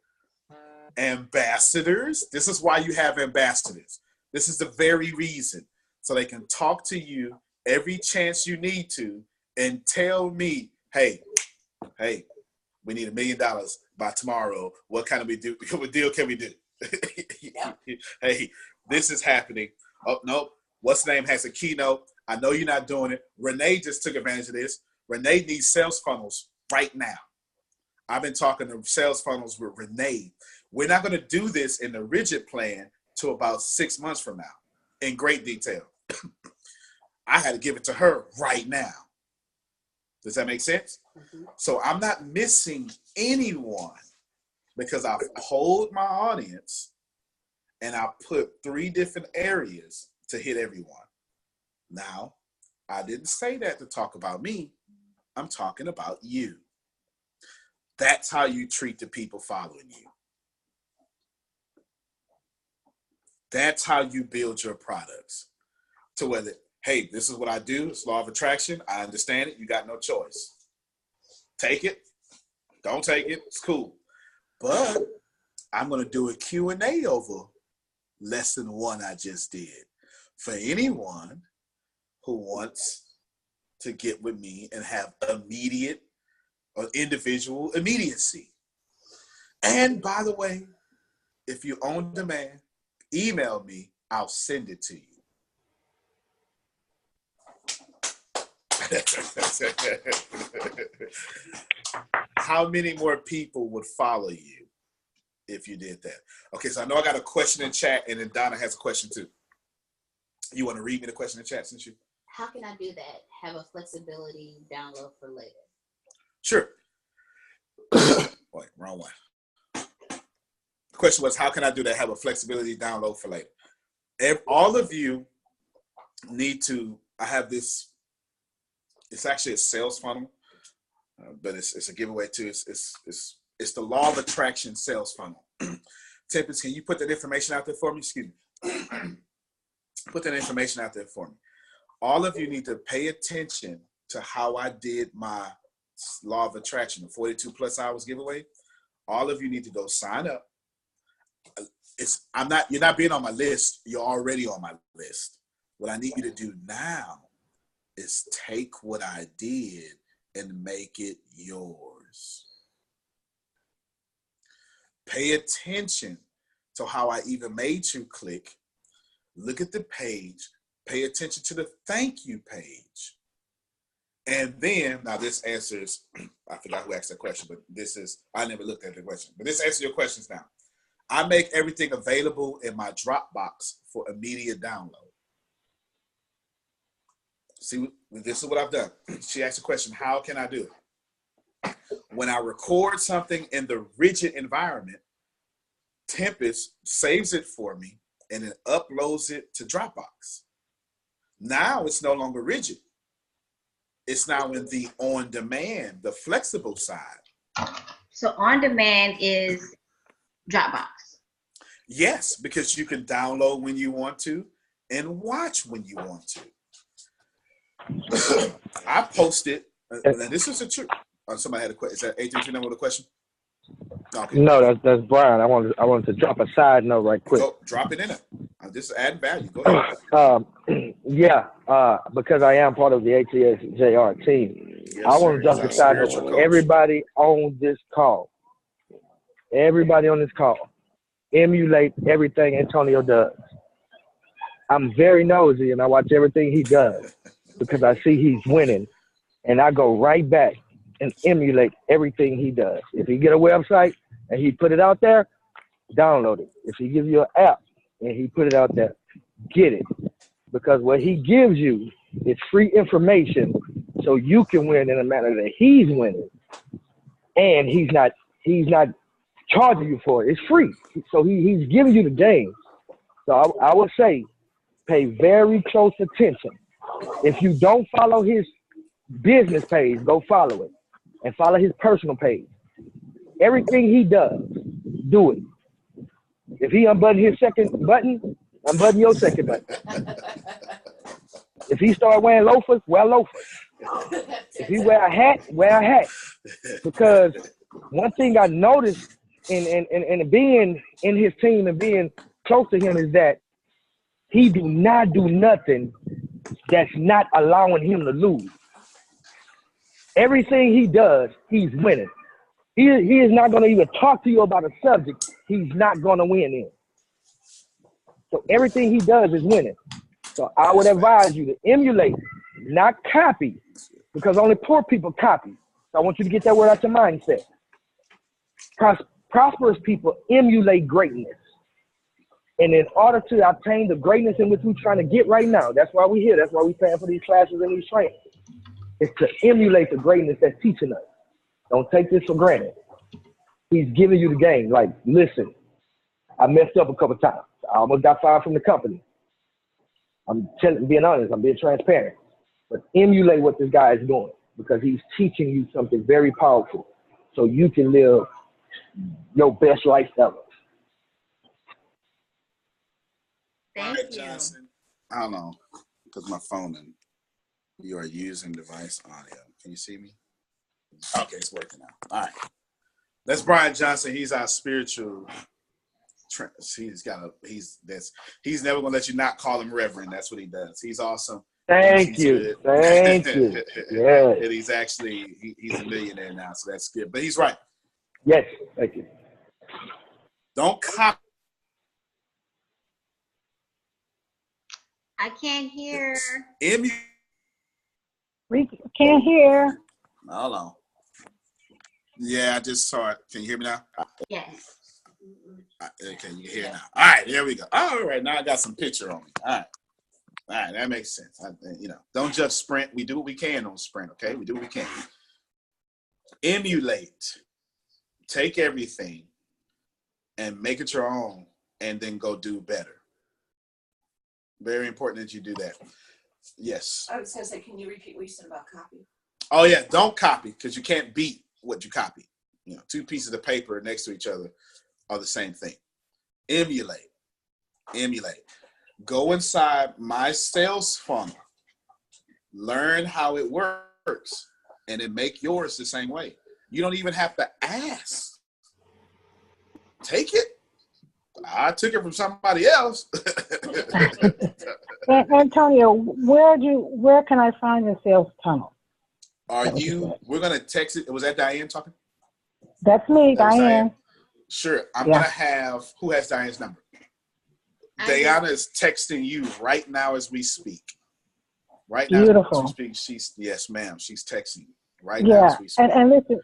ambassadors, this is why you have ambassadors. This is the very reason. So they can talk to you every chance you need to and tell me, hey, we need $1 million by tomorrow. What kind of deal can we do? Hey, this is happening. Oh, no. What's the name has a keynote. I know you're not doing it. Renee just took advantage of this. Renee needs sales funnels right now. I've been talking to sales funnels with Renee. We're not going to do this in the rigid plan till about 6 months from now in great detail. I had to give it to her right now. Does that make sense? Mm-hmm. So I'm not missing anyone because I hold my audience and I put 3 different areas to hit everyone. Now, I didn't say that to talk about me. I'm talking about you. That's how you treat the people following you. That's how you build your products. To whether, hey, this is what I do. It's law of attraction. I understand it. You got no choice. Take it. Don't take it. It's cool. But I'm going to do a Q&A over lesson 1 I just did. For anyone who wants to get with me and have immediate or individual immediacy. And by the way, if you on demand, email me, I'll send it to you. How many more people would follow you if you did that? Okay, so I know I got a question in chat, and then Donna has a question too. You want to read me the question in chat since you? How can I do that? Have a flexibility download for later. Sure. Wait, wrong one. The question was, how can I do that? Have a flexibility download for later. All of you need to, I have this, it's actually a sales funnel, but it's a giveaway too. It's the law of attraction sales funnel. Tempest, can you put that information out there for me? Excuse me. Put that information out there for me. All of you need to pay attention to how I did my law of attraction, the 42 plus hours giveaway. All of you need to go sign up. You're not being on my list. You're already on my list. What I need you to do now is take what I did and make it yours. Pay attention to how I even made you click. Look at the page. Pay attention to the thank you page. And then, now this answers, I forgot who asked that question, but I never looked at the question. But this answers your questions now. I make everything available in my Dropbox for immediate download. See, this is what I've done. She asked a question, how can I do it? When I record something in the rigid environment, Tempest saves it for me and then uploads it to Dropbox. Now it's no longer rigid. It's now in the on-demand, the flexible side. So on-demand is Dropbox. Yes, because you can download when you want to and watch when you want to. I posted, and this is a truth. Somebody had a question. Is that 832 number with a question? Okay. No, that's Brian. I wanted to drop a side note right quick. Go, drop it in it. I'm just adding value. Go ahead. Because I am part of the ATS JR team. Yes, I want to drop a side note for everybody on this call. Everybody on this call, emulate everything Antonio does. I'm very nosy and I watch everything he does because I see he's winning, and I go right back and emulate everything he does. If he get a website and he put it out there, download it. If he gives you an app and he put it out there, get it. Because what he gives you is free information so you can win in a manner that he's winning. And he's not charging you for it. It's free. So he's giving you the game. So I would say pay very close attention. If you don't follow his business page, go follow it. And follow his personal page. Everything he does, do it. If he unbutton his second button, unbutton your second button. If he start wearing loafers, wear loafers. If he wear a hat, wear a hat. Because one thing I noticed in being in his team and being close to him is that he do not do nothing that's not allowing him to lose. Everything he does, he's winning. He is not going to even talk to you about a subject he's not going to win in. So everything he does is winning. So I would advise you to emulate, not copy, because only poor people copy. So I want you to get that word out your mindset. Prosperous people emulate greatness. And in order to obtain the greatness in which we're trying to get right now, that's why we're here. That's why we're paying for these classes and these trainings. It's to emulate the greatness that's teaching us. Don't take this for granted. He's giving you the game. Like, listen, I messed up a couple times. I almost got fired from the company. I'm being honest. I'm being transparent. But emulate what this guy is doing because he's teaching you something very powerful so you can live your best life ever. Thank you. Johnson. I don't know, because my phone and you are using device audio. Can you see me? Okay, it's working now. All right. That's Brian Johnson. He's our spiritual. He's never gonna let you not call him Reverend. That's what he does. He's awesome. Thank you. Thank you. Yeah. And he's actually he's a millionaire now, so that's good. But he's right. Yes. Thank you. Don't copy. I can't hear. We can't hear. Hold on. Yeah, I just saw it. Can you hear me now? Yes. Okay, you can hear now. All right, there we go. All right, now I got some picture on me. All right, that makes sense. Don't just sprint. We do what we can on sprint, okay? We do what we can. Emulate. Take everything and make it your own and then go do better. Very important that you do that. Yes. I was going to say, can you repeat what you said about copy? Oh, yeah. Don't copy because you can't beat what you copy. Two pieces of paper next to each other are the same thing. Emulate. Go inside my sales funnel. Learn how it works. and then make yours the same way. You don't even have to ask. Take it. I took it from somebody else. Antonio, where can I find the sales tunnel? We're going to text it. Was that Diane talking? That's me, Diane. Sure. I'm going to have, who has Diane's number? Diana is texting you right now as we speak. Right now Beautiful. as we speak, yes, ma'am. She's texting you right now as we speak. And listen,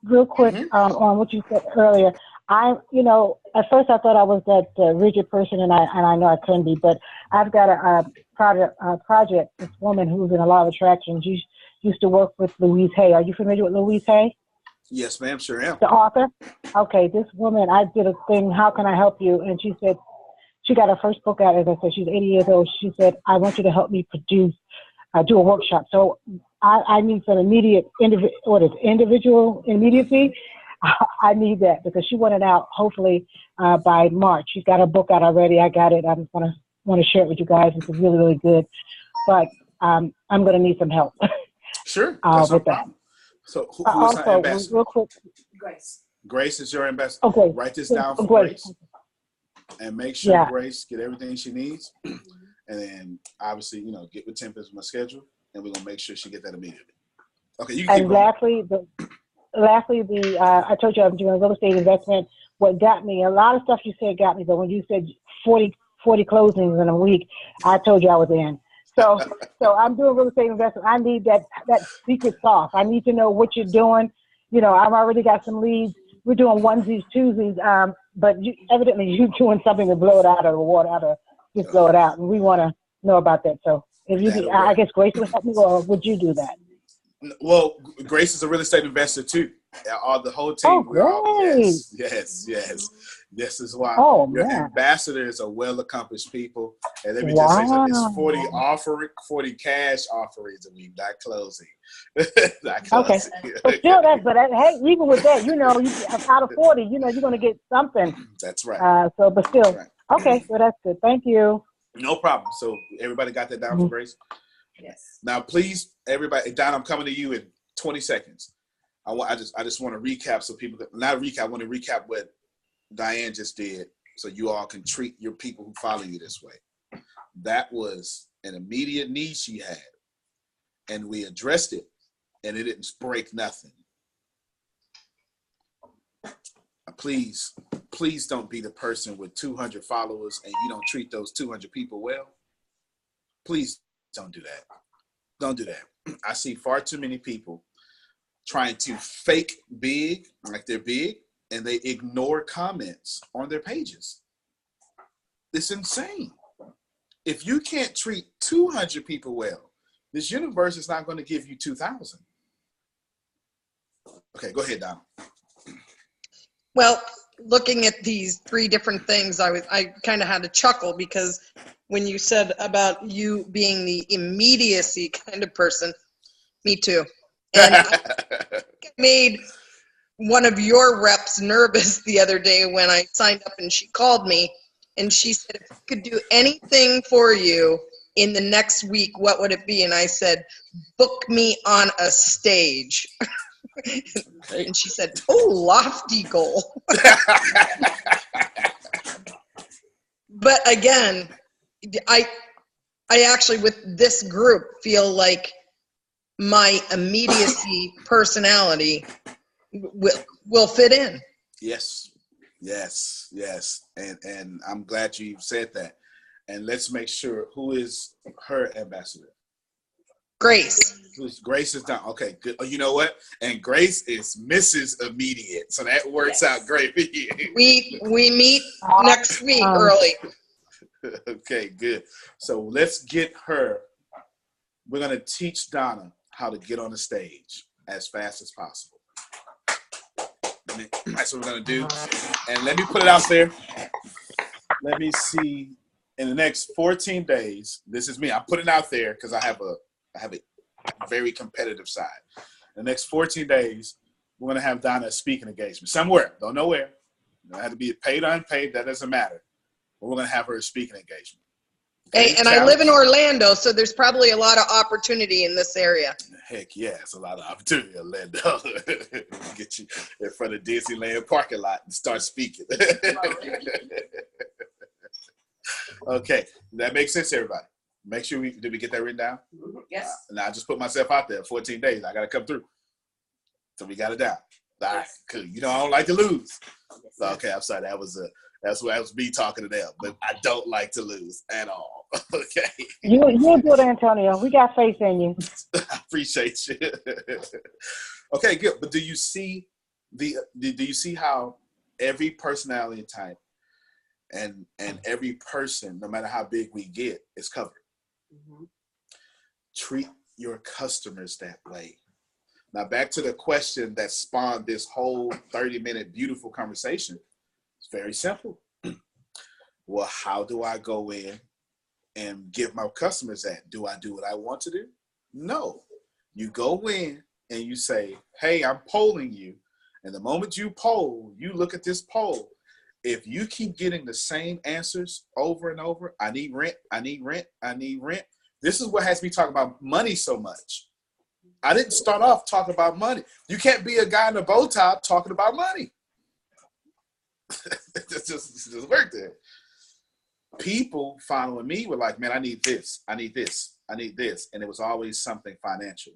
real quick on what you said earlier. At first I thought I was that rigid person, and I know I couldn't be, but I've got a project. This woman who's in a law of attraction. She used to work with Louise Hay. Are you familiar with Louise Hay? Yes, ma'am. Sure am. The author. Okay, this woman. I did a thing. How can I help you? And she said she got her first book out. As I said, she's 80 years old. She said, I want you to help me do a workshop. So I need some immediate individual immediacy. I need that because she wanted out hopefully by March. She's got her book out already. I got it. I just want to share it with you guys. It's really, really good. But I'm going to need some help. Sure. That's no problem. So who is our ambassador? Real quick. Grace. Grace is your ambassador. Okay. Write this down for Grace. And make sure Grace get everything she needs. And then obviously, get with Tempest with my schedule. And we're going to make sure she get that immediately. Okay, you can keep going. Lastly, I told you I'm doing real estate investment. What got me, a lot of stuff you said got me, but when you said 40 closings in a week, I told you I was in. So I'm doing real estate investment. I need that secret sauce. I need to know what you're doing. I've already got some leads. We're doing onesies, twosies, but evidently you're doing something to blow it out of the water, just blow it out. And we want to know about that. So if you, I guess Grace would help me, or would you do that? Well, Grace is a real estate investor too. The whole team. Oh, great. Yes. This is why your ambassadors are well-accomplished people. And let me just say something. It's 40 cash offerings a week, not closing. Not closing. Okay. But still, hey, even with that, out of 40, you're going to get something. That's right. But still, okay, so that's good. Thank you. No problem. So everybody got that down for Grace? Yes. Now, please, everybody, Don, I'm coming to you in 20 seconds. I just want to recap so people not recap. I want to recap what Diane just did, so you all can treat your people who follow you this way. That was an immediate need she had, and we addressed it, and it didn't break nothing. Please don't be the person with 200 followers and you don't treat those 200 people well. Please don't do that. Don't do that. I see far too many people trying to fake big, like they're big, and they ignore comments on their pages. It's insane. If you can't treat 200 people well, this universe is not going to give you 2,000. Okay, go ahead, Donna. Well, looking at these three different things, I kind of had to chuckle because when you said about you being the immediacy kind of person, me too. And I made one of your reps nervous the other day when I signed up and she called me and she said, if I could do anything for you in the next week, what would it be? And I said, book me on a stage. And she said, oh, lofty goal. But again, I actually with this group feel like my immediacy personality will fit in. Yes. And I'm glad you said that. And let's make sure, who is her ambassador? Grace. Grace is done. Okay, good. Oh, you know what? And Grace is Mrs. Immediate. So that works out great for you. We meet next week early. Okay, good. So let's get her. We're going to teach Donna how to get on the stage as fast as possible. That's what we're going to do. And let me put it out there. Let me see. In the next 14 days, this is me. I'm putting it out there because I have a very competitive side. In the next 14 days, we're going to have Donna a speaking engagement somewhere. Don't know where. It have to be paid or unpaid. That doesn't matter. But we're going to have her a speaking engagement. Okay? Hey, and I live in Orlando, so there's probably a lot of opportunity in this area. Heck yeah, it's a lot of opportunity, Orlando. Get you in front of Disneyland parking lot and start speaking. Okay, that makes sense, everybody. Make sure did we get that written down? Yes. Now I just put myself out there. 14 days, I gotta come through. So we got it down. All right, cool. You know I don't like to lose. So, okay, I'm sorry. That was me talking to them, but I don't like to lose at all. Okay. You'll do it, Antonio. We got faith in you. I appreciate you. Okay, good. But do you see how every personality type and every person, no matter how big we get, is covered? Mm-hmm. Treat your customers that way. Now back to the question that spawned this whole 30-minute beautiful conversation. It's very simple. Well, how do I go in and give my customers that? Do I do what I want to do? No. You go in and you say, hey, I'm polling you. And the moment you poll, you look at this poll. If you keep getting the same answers over and over, I need rent, I need rent, I need rent. This is what has me talking about money so much. I didn't start off talking about money. You can't be a guy in a bow tie talking about money. It just work there. People following me were like, man, I need this, I need this, I need this. And it was always something financial.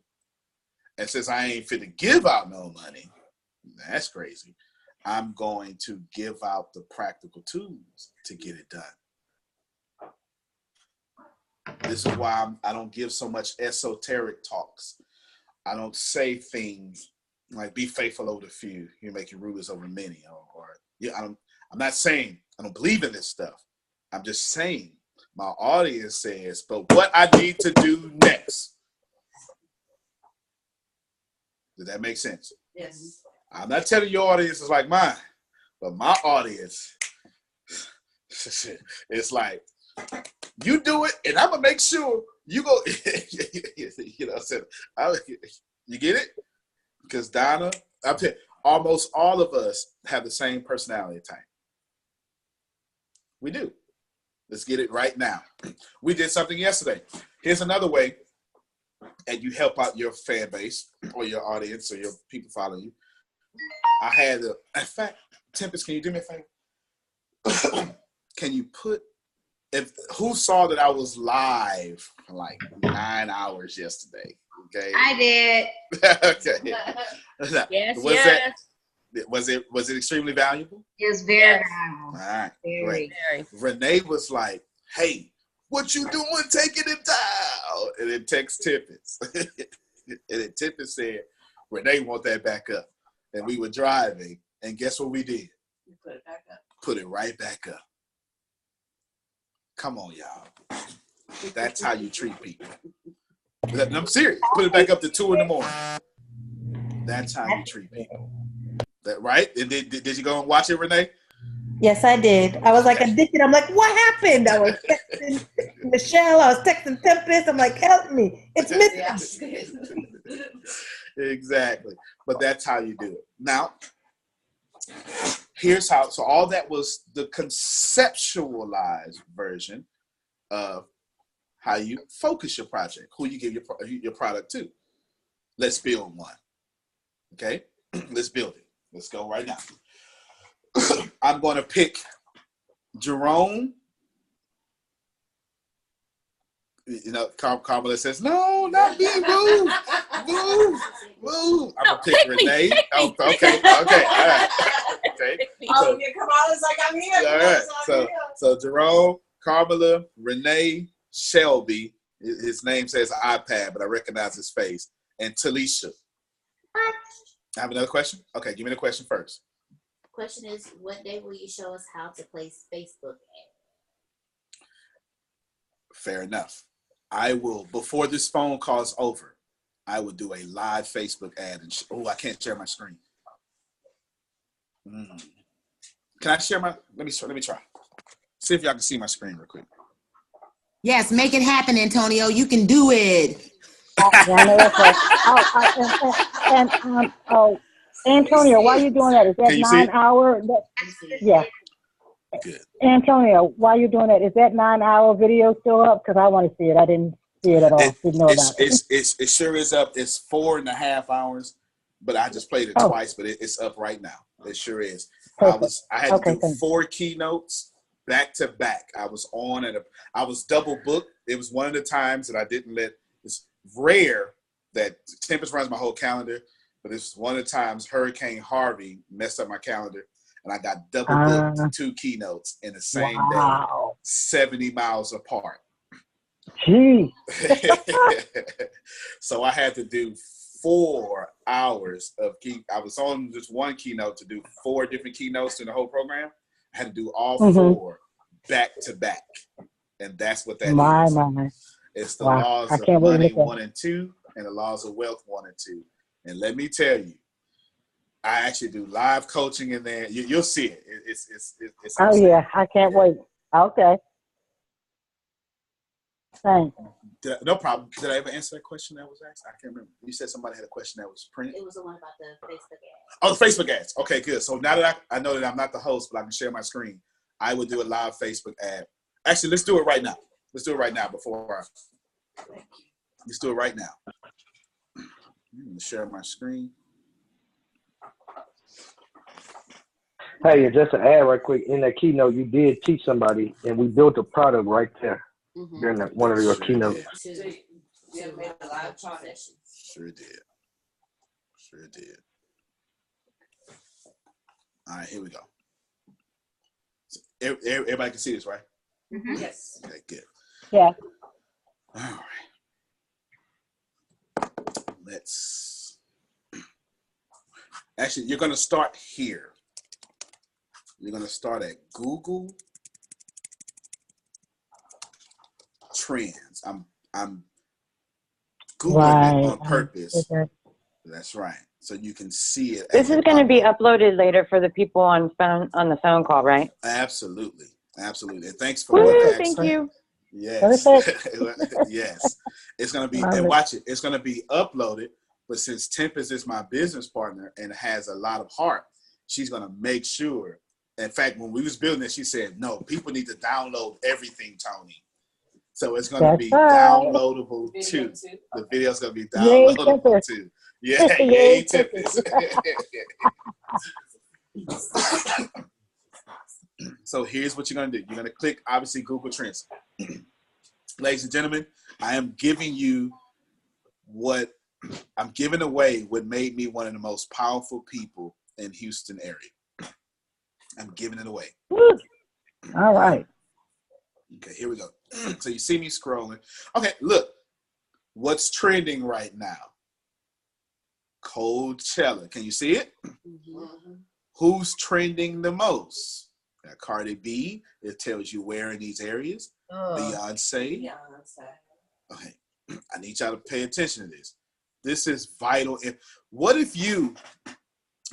And since I ain't fit to give out no money, that's crazy. I'm going to give out the practical tools to get it done. This is why I don't give so much esoteric talks. I don't say things like be faithful over the few, you make your rulers over many, I'm not saying I don't believe in this stuff. I'm just saying my audience says, but what I need to do next. Does that make sense? Yes. I'm not telling your audience is like mine, but my audience, it's like, you do it, and I'm gonna make sure you go. You know, I said, you get it? Because Donna, I'm telling you, almost all of us have the same personality type. We do. Let's get it right now. We did something yesterday. Here's another way, and you help out your fan base or your audience or your people following you. I had in fact, Tempest, can you do me a favor? Can you put, who saw that I was live for like 9 hours yesterday? Okay. I did. Okay. Yes, Was it extremely valuable? It was very valuable. All right. Very. Great. Renee was like, hey, what you doing taking it down? And then text Tempest. And then Tempest said, Renee want that back up. And we were driving, and guess what we did? You put it back up. Put it right back up. Come on, y'all. That's how you treat people. I'm serious. Put it back up to 2 a.m. That's how you treat people. That right? And did you go and watch it, Renee? Yes, I did. I was like addicted. I'm like, what happened? I was texting Michelle. I was texting Tempest. I'm like, help me. It's missing. Exactly. But that's how you do it. Now, here's how. So all that was the conceptualized version of how you focus your project, who you give your product to. Let's build one. Okay? Let's build it. Let's go right now. I'm going to pick Jerome. You know, Kamala says, no, not me, move. I'm going to pick Renee. Oh, okay, all right. Okay. Oh, yeah, Kamala's like, I'm here. All right, so Jerome, Kamala, Renee, Shelby, his name says iPad, but I recognize his face, and Talisha. I have another question? Okay, give me the question first. Question is, what day will you show us how to place Facebook ads? Fair enough. I will, before this phone call is over, I will do a live Facebook ad. And I can't share my screen. Can I share my, let me try. See if y'all can see my screen real quick. Yes, make it happen, Antonio. You can do it. Antonio, why are you doing that? Is that 9 hour? Yeah. Good. Antonio, why are you doing that? Is that 9 hour video still up? Because I want to see it. I didn't see it at all. Didn't know about it. It sure is up. It's 4.5 hours, but I just played it twice, but it's up right now. It sure is. Perfect. I had to do 4 keynotes back to back. I was on and I was double booked. It was one of the times that I didn't let. It's rare that Tempest runs my whole calendar, but it's one of the times Hurricane Harvey messed up my calendar, and I got double booked 2 keynotes in the same day, 70 miles apart. Gee. So I had to do 4 hours of I was on just one keynote to do 4 different keynotes in the whole program. I had to do all 4 back to back, and that's what that is. It's the laws of money 1 and 2, and the laws of wealth 1 and 2. And let me tell you, I actually do live coaching in there. You'll see it. It's oh yeah, I can't wait. Okay. Thanks. No problem. Did I ever answer that question that was asked? I can't remember. You said somebody had a question that was printed. It was the one about the Facebook ads. Oh, the Facebook ads. Okay, good. So now that I know that I'm not the host, but I can share my screen, I would do a live Facebook ad. Actually, let's do it right now. Let's do it right now let's do it right now. I'm going to share my screen. Hey, just to add right quick, in that keynote, you did teach somebody, and we built a product right there during one of your keynotes. Sure did. All right, here we go. So everybody can see this, right? Yes. Okay, good. Yeah. All right. Actually, you're going to start here. You're going to start at Google Trends. I'm Googling it on purpose. That's right. So you can see it. This is going to be uploaded later for the people on the phone call, right? Absolutely. And thanks for that. Thank you. Yes. Yes. It's going to be, and watch it. It's going to be uploaded. But since Tempest is my business partner and has a lot of heart, she's going to make sure. In fact, when we was building it, she said, no, people need to download everything, Tony. So it's going to be downloadable too. The video's going to be downloadable too. Yeah, yay, Tempest. So here's what you're going to do. You're going to click, obviously, Google Trends. Ladies and gentlemen, I am giving you I'm giving away what made me one of the most powerful people in Houston area. I'm giving it away. All right. Okay, here we go. So you see me scrolling. Okay, look. What's trending right now? Coachella. Can you see it? Who's trending the most? Got Cardi B. It tells you where in these areas. Beyonce. Okay, I need y'all to pay attention to this. This is vital. What if you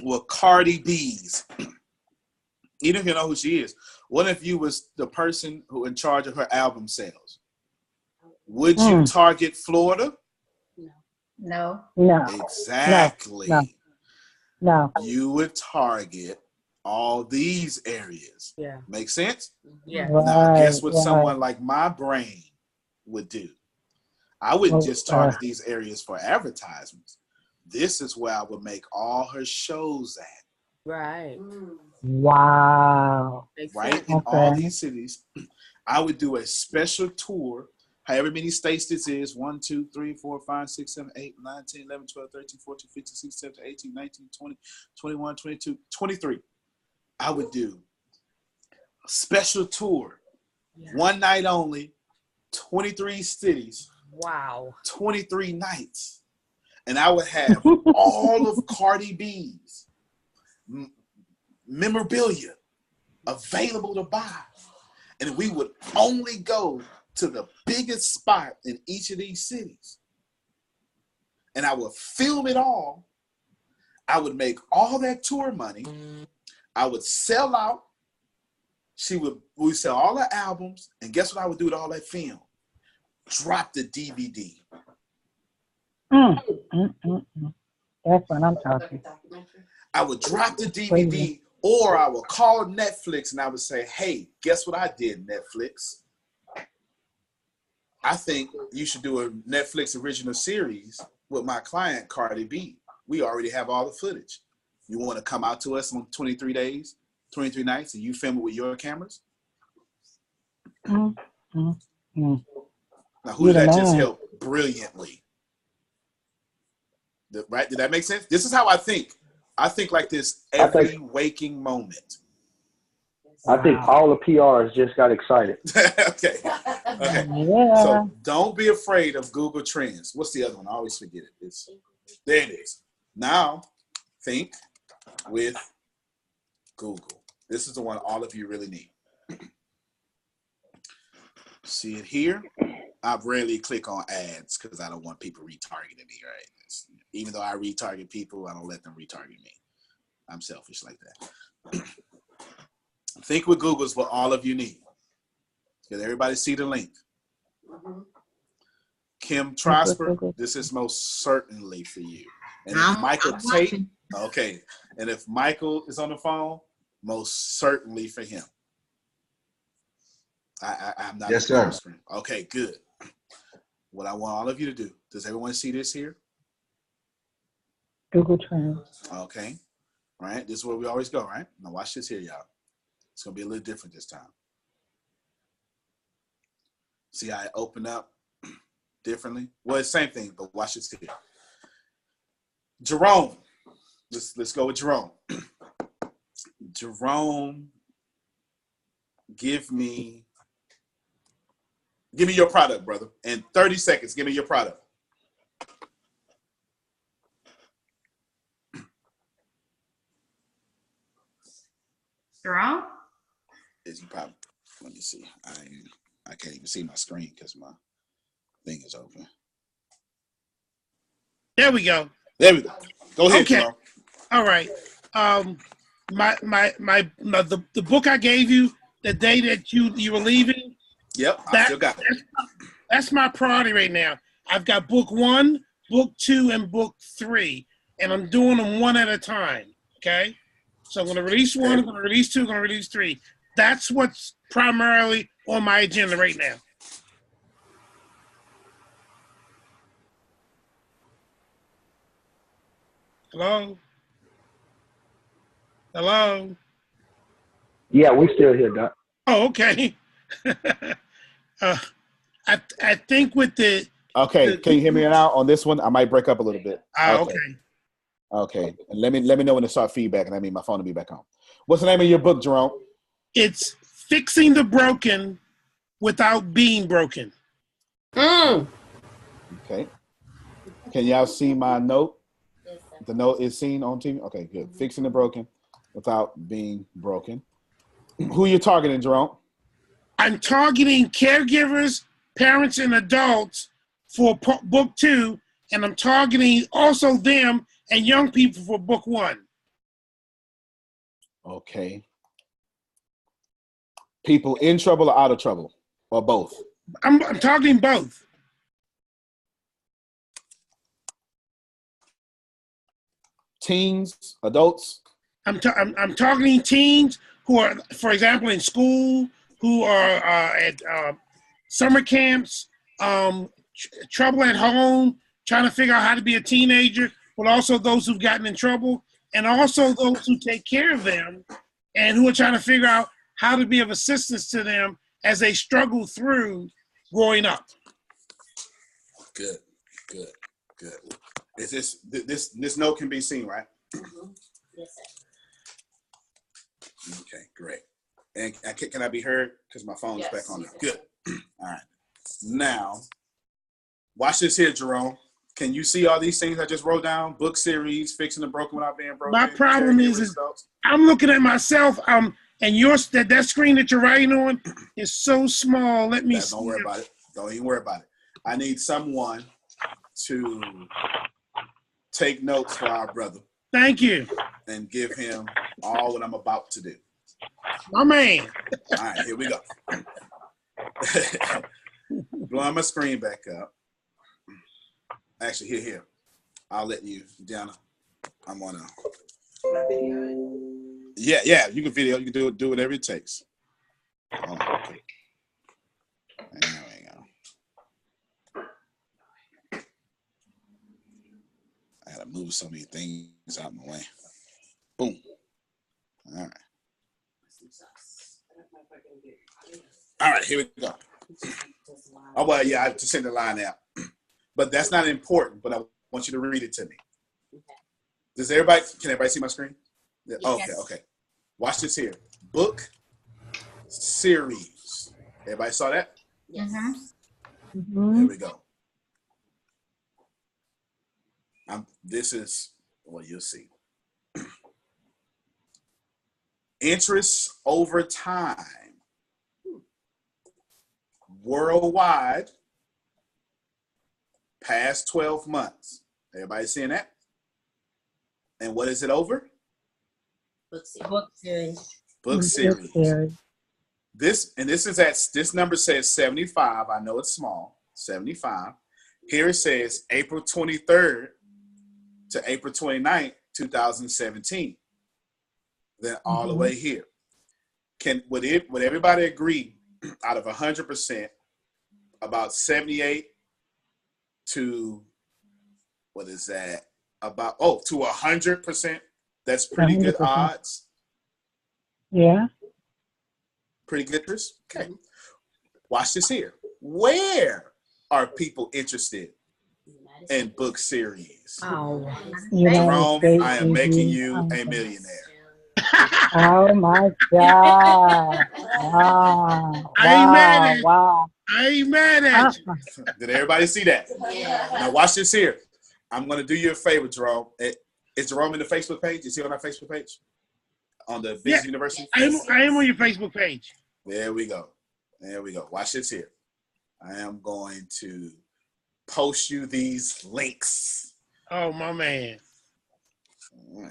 were Cardi B's? Even if you know who she is. What if you was the person who in charge of her album sales? Would you target Florida? No. Exactly. No. You would target all these areas. Yeah. Make sense? Yeah. Now, guess what someone like my brain would do? I wouldn't just target these areas for advertisements. This is where I would make all her shows at. Right. Wow. Right? In all these cities. I would do a special tour, however many states this is, 1, 2, 3, 4, 5, 6, 7, 8, 9, 10, 11, 12, 13, 14, 15, 16, 17, 18, 19, 20, 21, 22, 23. I would do a special tour, one night only, 23 cities. Wow. 23 nights. And I would have all of Cardi B's memorabilia available to buy. And we would only go to the biggest spot in each of these cities. And I would film it all. I would make all that tour money. I would sell out. We would sell all the albums. And guess what I would do with all that film? Drop the DVD. That's what I'm talking. I would drop the DVD, or I would call Netflix and I would say, hey, guess what I did, Netflix? I think you should do a Netflix original series with my client, Cardi B. We already have all the footage. You want to come out to us on 23 days, 23 nights, and you film it with your cameras? Mm-hmm. Mm-hmm. Now, who did that just help brilliantly? Right? Did that make sense? This is how I think. I think like this every waking moment. I think all the PRs just got excited. Okay. Yeah. So don't be afraid of Google Trends. What's the other one? I always forget it. There it is. Now, think with Google. This is the one all of you really need. See it here? I rarely click on ads because I don't want people retargeting me, right? Even though I retarget people, I don't let them retarget me. I'm selfish like that. Think with Google is what all of you need. Did everybody see the link? Kim Trosper, this is most certainly for you. And if Michael Tate, okay. And if Michael is on the phone, most certainly for him. I'm not. Yes, sir. Screen. Okay, good. What I want all of you to do. Does everyone see this here? Google Trends. Okay. All right. This is where we always go, right? Now watch this here, y'all. It's going to be a little different this time. See how I open up differently? Well, it's the same thing, but watch this here. Jerome. Let's go with Jerome. Jerome, give me your product, brother. In 30 seconds, give me your product. Jerome? Is he probably? Let me see. I can't even see my screen because my thing is open. There we go. There we go. Go ahead, okay. Jerome. All right. The book I gave you the day that you were leaving. Yep, I still got it. That's my priority right now. I've got book 1, book 2, and book 3, and I'm doing them one at a time. Okay. So I'm going to release 1, I'm going to release 2, I'm going to release 3. That's what's primarily on my agenda right now. Hello? Hello? Yeah, we still here, Doc. Oh, okay. I think with the... Okay, can you hear me now on this one? I might break up a little bit. Okay. Okay, and let me know when to start feedback, and I mean my phone will be back on. What's the name of your book, Jerome? It's Fixing the Broken Without Being Broken. Okay. Can y'all see my note? The note is seen on TV? Okay, good. Fixing the broken without being broken. Who you targeting, Jerome? I'm targeting caregivers, parents, and adults for book 2, and I'm targeting also them and young people for book 1. Okay. People in trouble or out of trouble, or both? I'm targeting both. Teens, adults? I'm targeting teens who are, for example, in school, who are at summer camps, trouble at home, trying to figure out how to be a teenager, but also those who've gotten in trouble, and also those who take care of them and who are trying to figure out how to be of assistance to them as they struggle through growing up. Good. Is this note can be seen, right? Mm-hmm. Yes, sir. Okay, great. And can I be heard? Because my phone is back on. Good. All right. Now, watch this here, Jerome. Can you see all these things I just wrote down? Book series, Fixing the Broken Without Being Broken. My problem is I'm looking at myself, and that screen that you're writing on is so small. Let me see. Don't worry about it. Don't even worry about it. I need someone to take notes for our brother. Thank you. And give him all what I'm about to do. My man. All right, here we go. Blowing my screen back up. Actually, here. I'll let you, Deanna. I'm on a. Yeah, you can video. You can do whatever it takes. Oh, okay. There we go. I gotta move so many things out of my way. Boom. All right. All right, here we go. Oh, well, yeah, I have to send the line out. But that's not important, but I want you to read it to me. Can everybody see my screen? Yeah. Yes. Okay. Watch this here. Book series. Everybody saw that? Yes. There we go. This is, well, you'll see. Interest over time. Worldwide, past 12 months. Everybody seeing that? And what is it over? Book series. Book series. This number says 75. I know it's small. 75. Here it says April 23rd to April 29th, 2017. Then all the way here. Would everybody agree out of 100%, about 78 to, what is that? To 100%. That's pretty 100%. Good odds. Yeah. Pretty good, Chris. Okay. Watch this here. Where are people interested in book series? Oh, Jerome, I am making you a millionaire. Oh my God. Wow. I ain't mad at you. Wow. I ain't mad at you. Did everybody see that? Yeah. Now watch this here. I'm going to do you a favor, Jerome. Is Jerome in the Facebook page? Is he on our Facebook page? On the Business University? I am on your Facebook page. There we go. Watch this here. I am going to post you these links. Oh, my man.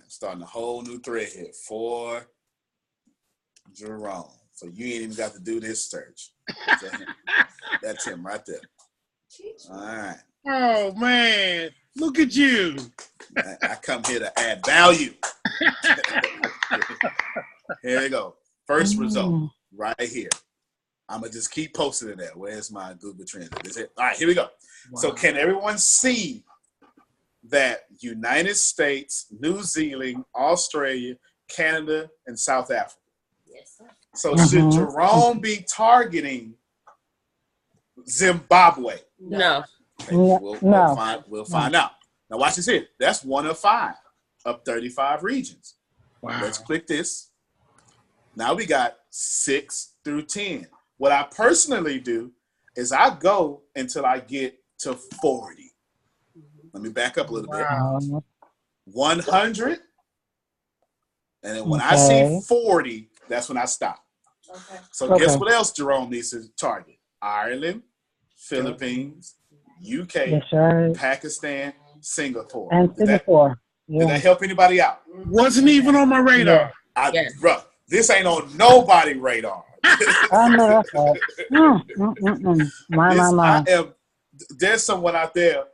Starting a whole new thread here for Jerome. So you ain't even got to do this search. That's him right there. All right. Oh, man. Look at you. I come here to add value. Here we go. First result right here. I'm going to just keep posting it there. Where's my Google Trends? All right, here we go. Wow. So can everyone see that United States, New Zealand, Australia, Canada, and South Africa? Yes, sir. So should Jerome be targeting Zimbabwe? No. Okay, we'll find out. Now watch this here. That's 1 of 5 of 35 regions. Wow. Let's click this. Now we got 6 through 10. What I personally do is I go until I get to 40. Let me back up a little bit. 100. And then when I see 40, that's when I stop. Okay. So guess what else Jerome needs to target? Ireland, Philippines, UK, Pakistan, Singapore. And Singapore. Did that help anybody out? Wasn't even on my radar. Bro, this ain't on nobody's radar. I know that's right. There's someone out there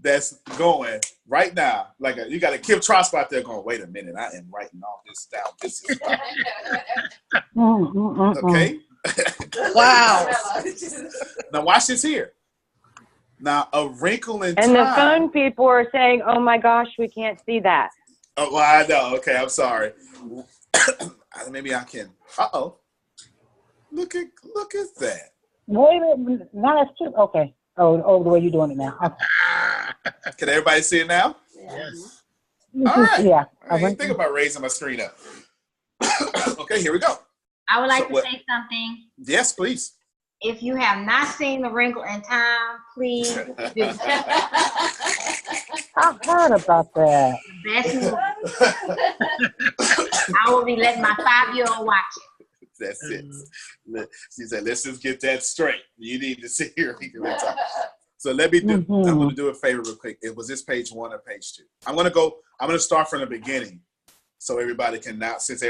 that's going right now. Like you got a Kim Trosper out there going, wait a minute, I am writing all this down. This is okay. Wow. Now watch this here. Now a wrinkle in time. And the phone people are saying, "Oh my gosh, we can't see that." Oh, well, I know. Okay, I'm sorry. Maybe I can. Look at that. Wait a minute. No, that's true. Okay. Oh, the way you're doing it now. Okay. Can everybody see it now? Yes. All right. Yeah. I didn't think about raising my screen up. Okay, here we go. I would like to say something. Yes, please. If you have not seen The Wrinkle in Time, please do. I heard about that. Best movie. I will be letting my 5-year-old watch it. That's it. She said, let's just get that straight. You need to see her. So let me do, I'm going to do a favor real quick. Was this page 1 or page 2? I'm going to start from the beginning so everybody can now see.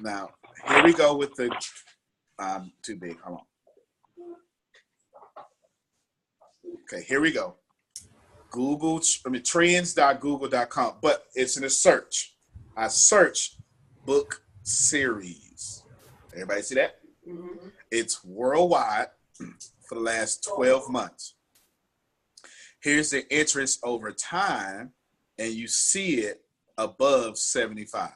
Now, here we go with the, too big, hold on. Okay, here we go. Trends.google.com, but it's in a search. I search book series. Everybody see that? Mm-hmm. It's worldwide for the last 12 months. Here's the interest over time, and you see it above 75.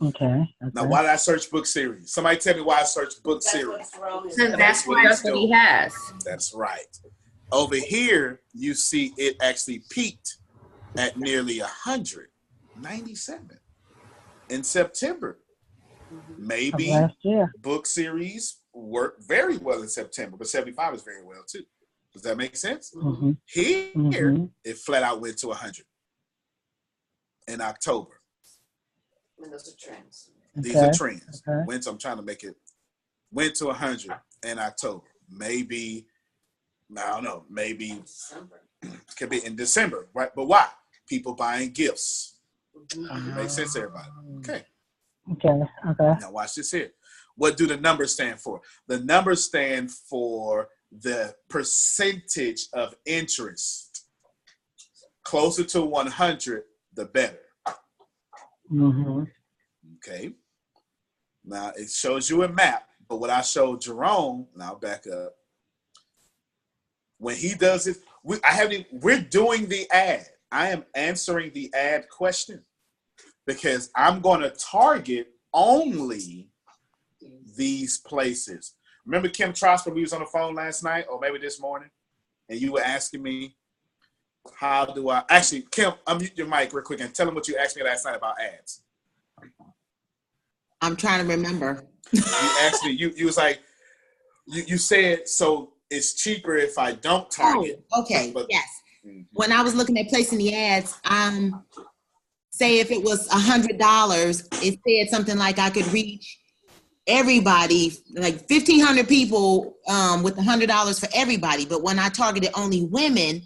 Okay. Now, why did I search book series? Somebody tell me why I searched book series. That's what he has. That's right. Over here, you see it actually peaked at nearly 197 in September. Maybe book series work very well in September, but 75 is very well too. Does that make sense? Here, it flat out went to 100 in October. And those are trends. These are trends. I'm trying to make it. Went to 100 in October. Maybe, I don't know, maybe could be in December, right? But why? People buying gifts. It makes sense to everybody. Okay. Now watch this here. What do the numbers stand for? The numbers stand for the percentage of interest. Closer to 100, the better. Okay. Now it shows you a map, but what I showed Jerome, and I'll back up. When he does it, we're doing the ad. I am answering the ad question because I'm going to target only these places. Remember Kim Trosper, we was on the phone last night or maybe this morning, and you were asking me, how do I, actually, Kim, unmute your mic real quick and tell them what you asked me last night about ads. I'm trying to remember. You asked me, you was like, you said, so it's cheaper if I don't target. Oh, okay, yes. When I was looking at placing the ads, say if it was $100, it said something like I could reach everybody, like 1,500 people with $100 for everybody. But when I targeted only women,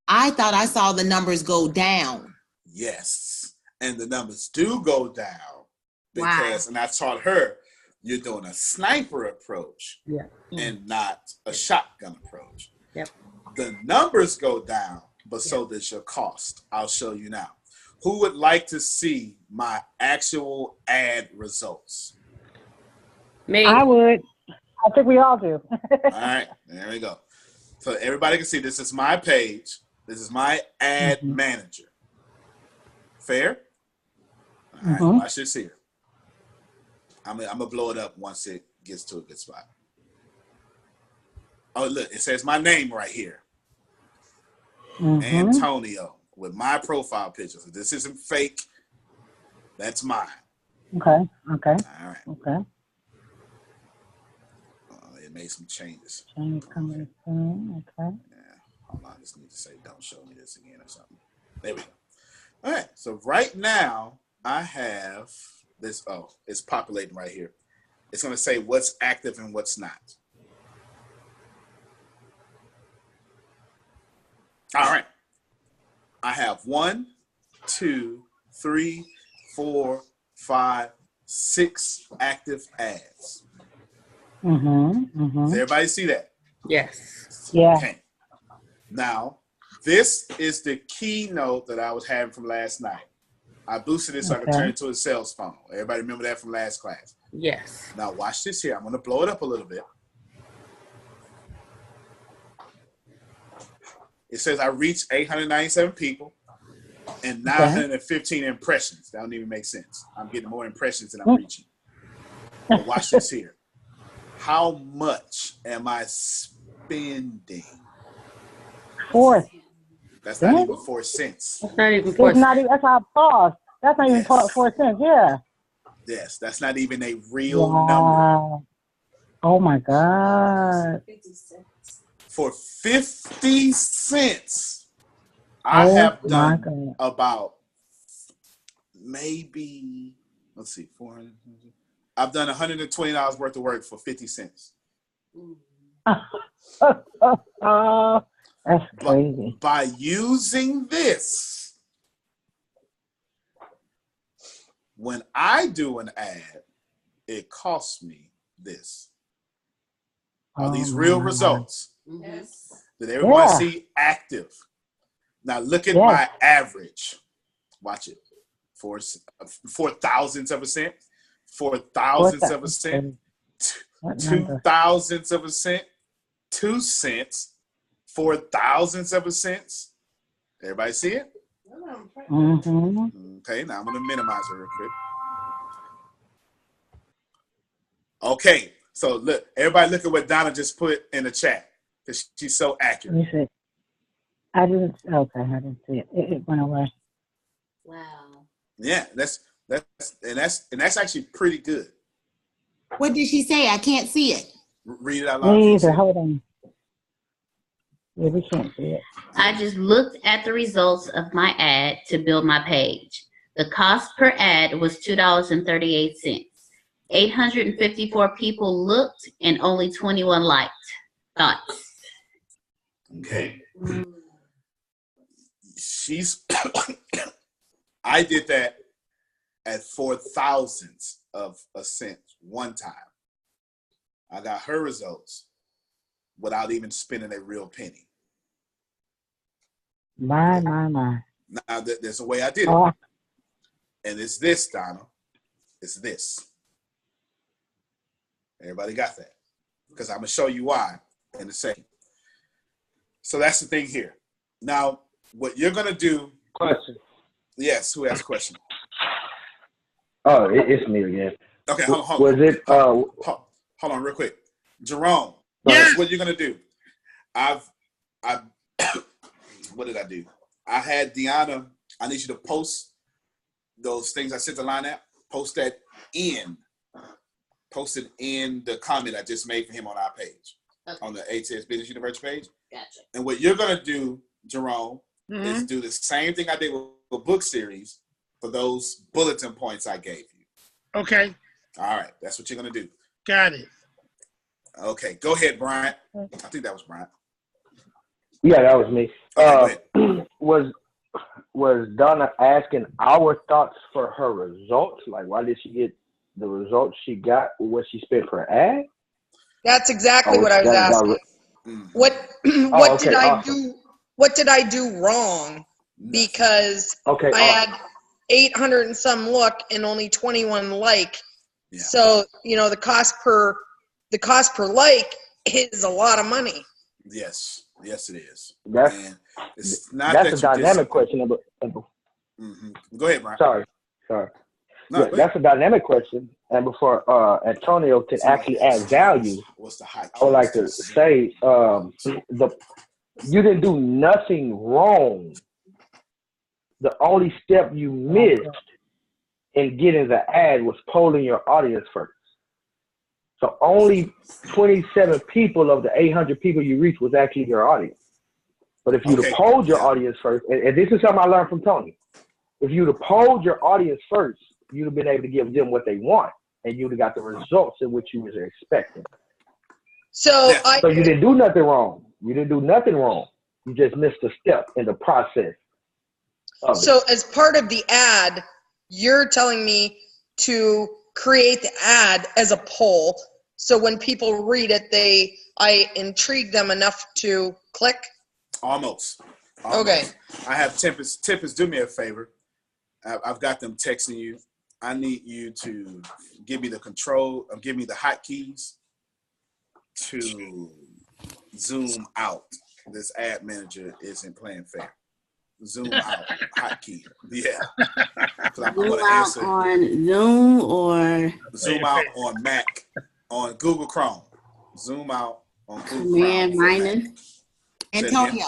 I thought I saw the numbers go down. Yes, and the numbers do go down because, and I taught her, you're doing a sniper approach and not a shotgun approach. The numbers go down, but so does your cost. I'll show you now. Who would like to see my actual ad results? Me. I would. I think we all do. All right, there we go. So everybody can see this is my page. This is my ad manager. Fair? All right, watch this here. I'm gonna blow it up once it gets to a good spot. Oh, look, it says my name right here. Antonio, with my profile picture. So this isn't fake. That's mine. Okay. All right. Okay. It made some changes. Change coming soon. Okay. Yeah. Hold on. I just need to say, don't show me this again or something. There we go. All right. So right now, I have this. Oh, it's populating right here. It's going to say what's active and what's not. All right. I have 1, 2, 3, 4, 5, 6 active ads. Does everybody see that? Yes. Yeah. Okay. Now, this is the keynote that I was having from last night. I boosted it so I could turn it to a sales funnel. Everybody remember that from last class? Yes. Now, watch this here. I'm going to blow it up a little bit. It says I reached 897 people and 915 impressions. That don't even make sense. I'm getting more impressions than I'm reaching. But watch this here. How much am I spending? 4. That's not even 4 cents. That's not even 4 cents. That's our cost. That's not even 4 cents. Yeah. Yes, that's not even a real number. Oh my God. For 50 cents, I have done about maybe, let's see, 400. I've done $120 worth of work for 50 cents. That's crazy. By using this, when I do an ad, it costs me this. Are these real results? Yes. Did everyone see active? Now look at my average. Watch it. 4 thousandths of a cent, 4 thousandths of a cent, 2 thousandths of a cent, 2 cents, 0.004. Everybody see it? Mm-hmm. Okay, now I'm going to minimize it real quick. Okay, so look, everybody look at what Donna just put in the chat because she's so accurate. You see. I didn't see it. It went away. Wow. Yeah, that's actually pretty good. What did she say? I can't see it. Read it out loud. Me either. Hold on. Yeah, we can't see it. I just looked at the results of my ad to build my page. The cost per ad was $2.38. 854 people looked and only 21 liked. Thoughts? Okay. I did that at 0.004 of a cent one time. I got her results without even spending a real penny. My. Now, there's a way I did it. Oh. And it's this, Donna. It's this. Everybody got that? Because I'm going to show you why in a second. So that's the thing here. Now, what you're going to do. Question. Yes, who has a question? Oh, it's me again. Okay, hold on. Hold on real quick. Jerome, yes. What you're going to do? What did I do? I had Deanna, I need you to post those things I sent to Line App. Post it in the comment I just made for him on our page, on the ATS Business University page. Gotcha. And what you're going to do, Jerome, is do the same thing I did with the book series for those bulletin points I gave you. Okay. All right. That's what you're going to do. Got it. Okay. Go ahead, Bryant. I think that was Bryant. Yeah, that was me. Okay, was Donna asking our thoughts for her results? Like, why did she get the results she got with what she spent per ad? That's exactly what I was asking. What did I do? What did I do wrong? Because I had 800 and some look and only 21 like. Yeah. So the cost per like is a lot of money. Yes, it is. That's a dynamic question. Go ahead, Brian. Sorry. No, that's a dynamic question. And before Antonio can actually add value, I would like to say you didn't do nothing wrong. The only step you missed in getting the ad was polling your audience first. So only 27 people of the 800 people you reached was actually your audience. But if you'd have polled your audience first, and this is something I learned from Tony, if you'd have polled your audience first, you'd have been able to give them what they want, and you'd have got the results in which you were expecting. So you didn't do nothing wrong. You didn't do nothing wrong. You just missed a step in the process. So as part of the ad, you're telling me to create the ad as a poll, so when people read it, I intrigue them enough to click? Almost. Okay. I have Tempest, do me a favor. I've got them texting you. I need you to give me the give me the hotkeys to zoom out. This ad manager isn't playing fair. Zoom out hotkey. Yeah. I'm zoom out on Zoom or zoom out on Mac, on Google Chrome. Zoom out on Google Command Chrome. Minus. Antonio,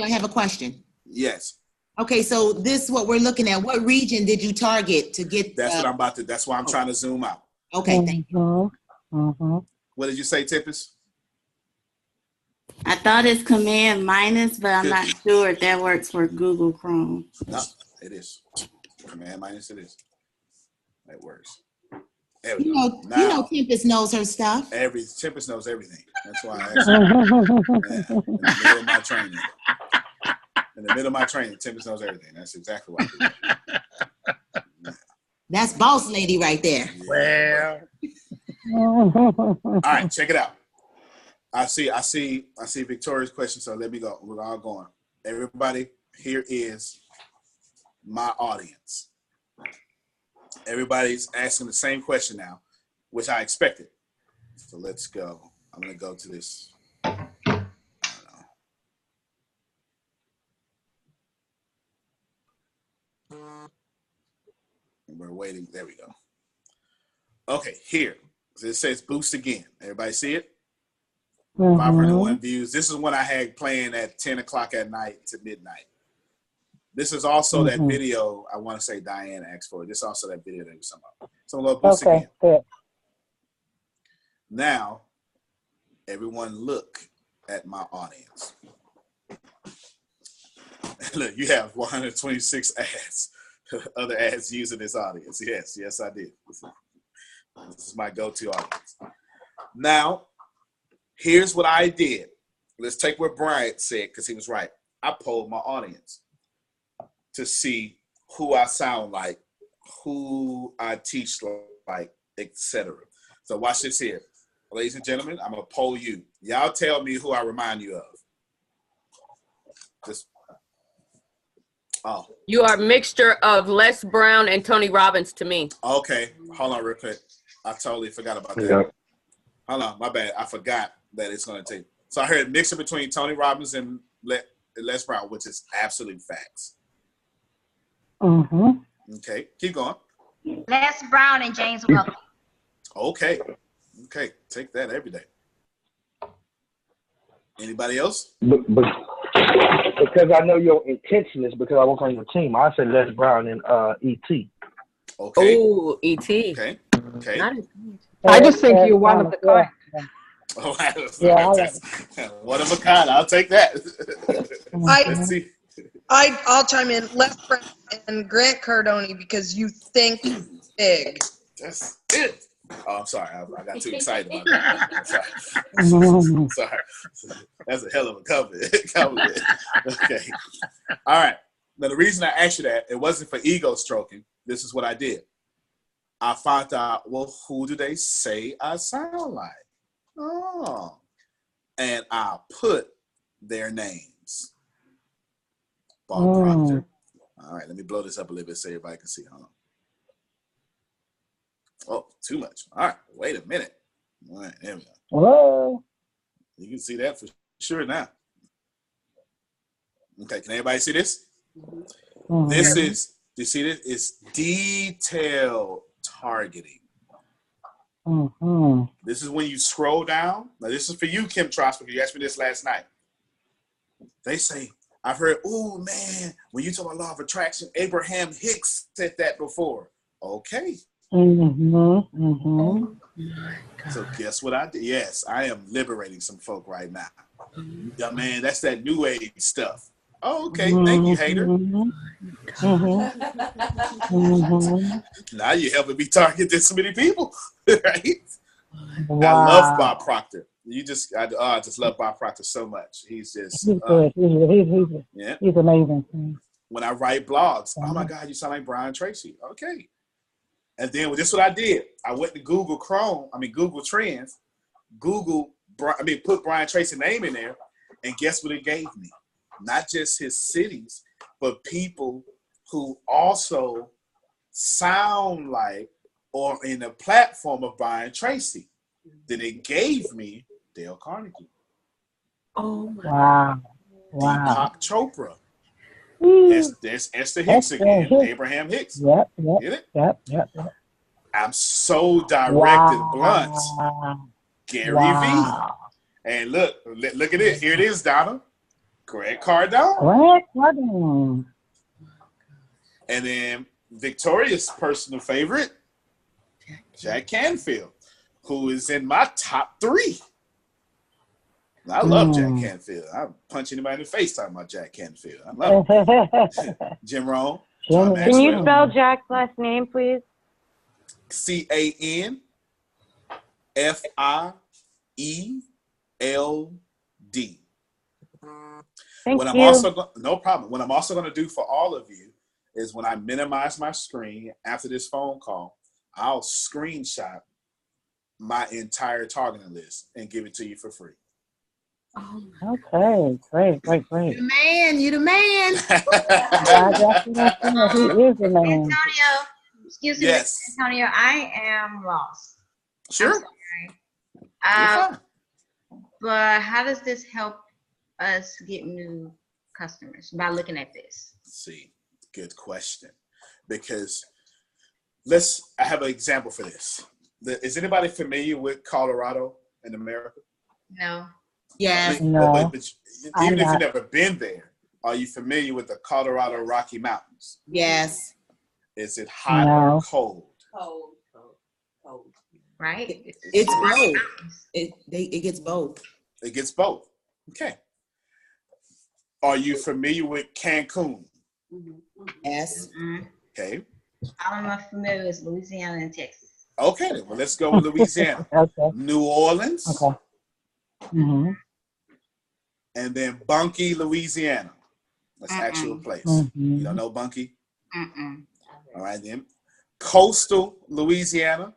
I have a question. Yes. Okay, so this is what we're looking at. What region did you target to get? That's why I'm trying to zoom out. Okay, thank you. What did you say, Tempest? I thought it's Command Minus, but I'm not sure if that works for Google Chrome. No, it is. Command Minus, it is. It works. You know, Tempest knows her stuff. Tempest knows everything. That's why I asked her. In the middle of my training, Tempest knows everything. That's exactly what I do. Yeah. That's boss lady right there. Yeah. Well. All right, check it out. I see Victoria's question, so let me go. We're all going. Everybody, here is my audience. Everybody's asking the same question now, which I expected. So let's go. I'm going to go to this. I don't know. We're waiting. There we go. Okay, here. It says boost again. Everybody see it? 501 views. This is one I had playing at 10 o'clock at night to midnight. This is also that video I want to say Diane asked for. This is also that video that was talking about. So I'm going to boost again. Good. Now, everyone look at my audience. Look, you have 126 ads, other ads using this audience. Yes, I did. This is my go-to audience. Now, here's what I did. Let's take what Bryant said, because he was right. I polled my audience to see who I sound like, who I teach like, etc. So watch this here. Ladies and gentlemen, I'm going to poll you. Y'all tell me who I remind you of. Just, You are a mixture of Les Brown and Tony Robbins to me. Okay, hold on real quick. I totally forgot about that. Yeah. Hold on, my bad. I forgot that it's going to take. So I heard a mixture between Tony Robbins and Les Brown, which is absolute facts. Okay, keep going. Les Brown and James Welker. Okay, take that every day. Anybody else? But because I know your intention is because I work on your team, I said Les Brown and ET. Okay. Oh, E.T. Okay. I just think you're one of the kind. Oh, one of a kind. I'll take that. Let's see. I'll chime in. Les Brown and Grant Cardone because you think big. That's it. Oh, I'm sorry. I got too excited about that. I'm sorry. That's a hell of a compliment. Okay. All right. Now, the reason I asked you that, it wasn't for ego stroking. This is what I did. I found out, well, who do they say I sound like? Oh. And I put their names. Bob Proctor. All right, let me blow this up a little bit so everybody can see. Hold on. Oh, too much. All right, wait a minute. All right, there we go. Hello. You can see that for sure now. Okay, can everybody see this? This is, you see this? It's detail targeting. This is when you scroll down. Now, this is for you, Kim Trosper, because you asked me this last night. They say, I've heard, oh, man, when you talk about law of attraction, Abraham Hicks said that before. Okay. So guess what I did? Yes, I am liberating some folk right now. Yeah, man, that's that new age stuff. Oh, okay. Thank you, hater. Now you're helping me target this many people, right? Wow. I love Bob Proctor. I just love Bob Proctor so much. He's just he's good. He's amazing. When I write blogs, oh my God, you sound like Brian Tracy. Okay. And then this is what I did. I went to Google Trends, put Brian Tracy's name in there, and guess what it gave me? Not just his cities, but people who also sound like or in the platform of Brian Tracy. Then it gave me Dale Carnegie. Oh my God. Wow. Deepak Chopra. There's Esther Hicks again. Abraham Hicks. Yep. Get it? I'm so direct and blunt. Gary V. And look at it. Here it is, Donna. Greg Cardone. And then Victoria's personal favorite, Jack Canfield, who is in my top 3. I love Jack Canfield. I punch anybody in the face talking about Jack Canfield. I love him. Jim Rohn. Can you spell Jack's last name, please? CANFIELD. Thank you. No problem. What I'm also going to do for all of you is when I minimize my screen after this phone call, I'll screenshot my entire targeting list and give it to you for free. Okay, great. You the man. He is the man. Antonio, excuse me, yes. Antonio, I am lost. Sure. But how does this help us get new customers by looking at this? See, good question. Because I have an example for this. Is anybody familiar with Colorado in America? No. Yes. No, But I'm even if you've not. never been there, are you familiar with the Colorado Rocky Mountains? Yes. Is it hot No. or cold? Cold. Right? It's both. It gets both. It gets both. Okay. Are you familiar with Cancun? Yes. Okay. I'm not familiar with Louisiana and Texas. Okay, then. Well, let's go with Louisiana. Okay. New Orleans. Okay. Mm-hmm. And then Bunkie, Louisiana. That's actual place. Mm-hmm. You don't know Bunkie? All right, then. Coastal Louisiana.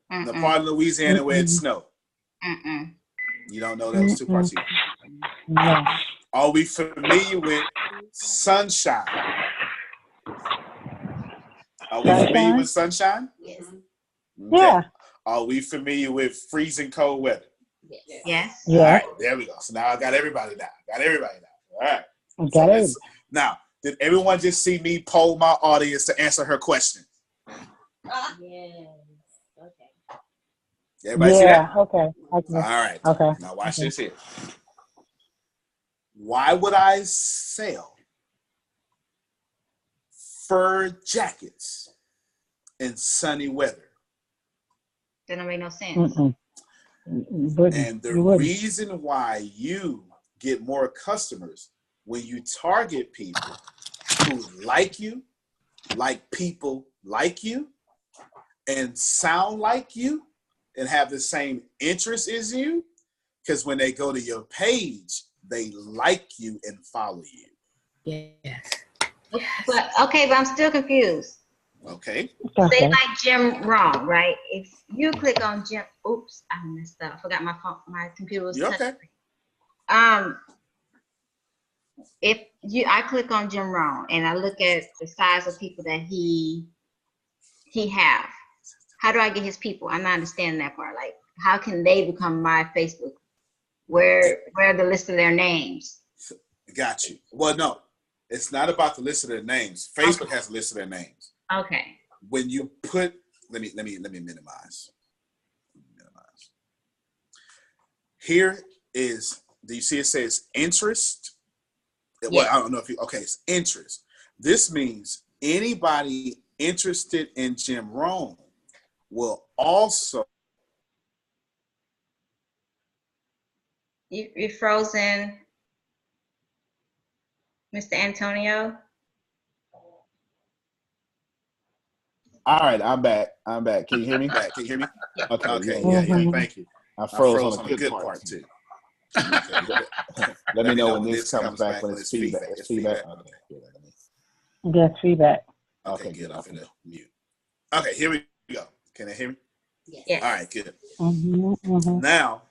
The part of Louisiana where it snowed. You don't know those two parts either. No. Are we familiar with Sunshine? Are we familiar with Sunshine? Yes. Okay. Yeah. Are we familiar with freezing cold weather? Yes. All right, there we go. So now I got everybody now. All right. Got it. Now, did everyone just see me poll my audience to answer her question? Yes. Okay. Everybody see that? Okay. All right. Okay. Now watch this here. Why would I sell fur jackets in sunny weather? That don't make no sense. Mm-mm. And the reason why you get more customers when you target people who like you, like people like you, and sound like you, and have the same interest as you, because when they go to your page, they like you and follow you. Yes. But I'm still confused. Okay. Say like Jim Rohn, right? If you click on Jim, oops, I messed up. I forgot my phone, my computer was touching. If I click on Jim Rohn and I look at the size of people that he have, how do I get his people? I'm not understanding that part. Like, how can they become my Facebook? Where are the list of their names? Got you. Well, no, it's not about the list of their names. Facebook has a list of their names. Okay. When you put, let me minimize. Here is, do you see it says interest? Well, I don't know if you, okay, it's interest. This means anybody interested in Jim Rohn will also. You're frozen, Mr. Antonio. All right, I'm back. Can you hear me? Okay, yeah. Thank you. I froze on the good part too. Let me know when this comes back, when it's feedback. It's feedback. Okay, good. Yes, feedback. Okay, good. I'm finna mute. Okay, here we go. Can they hear me? Yes. All right, good. Now,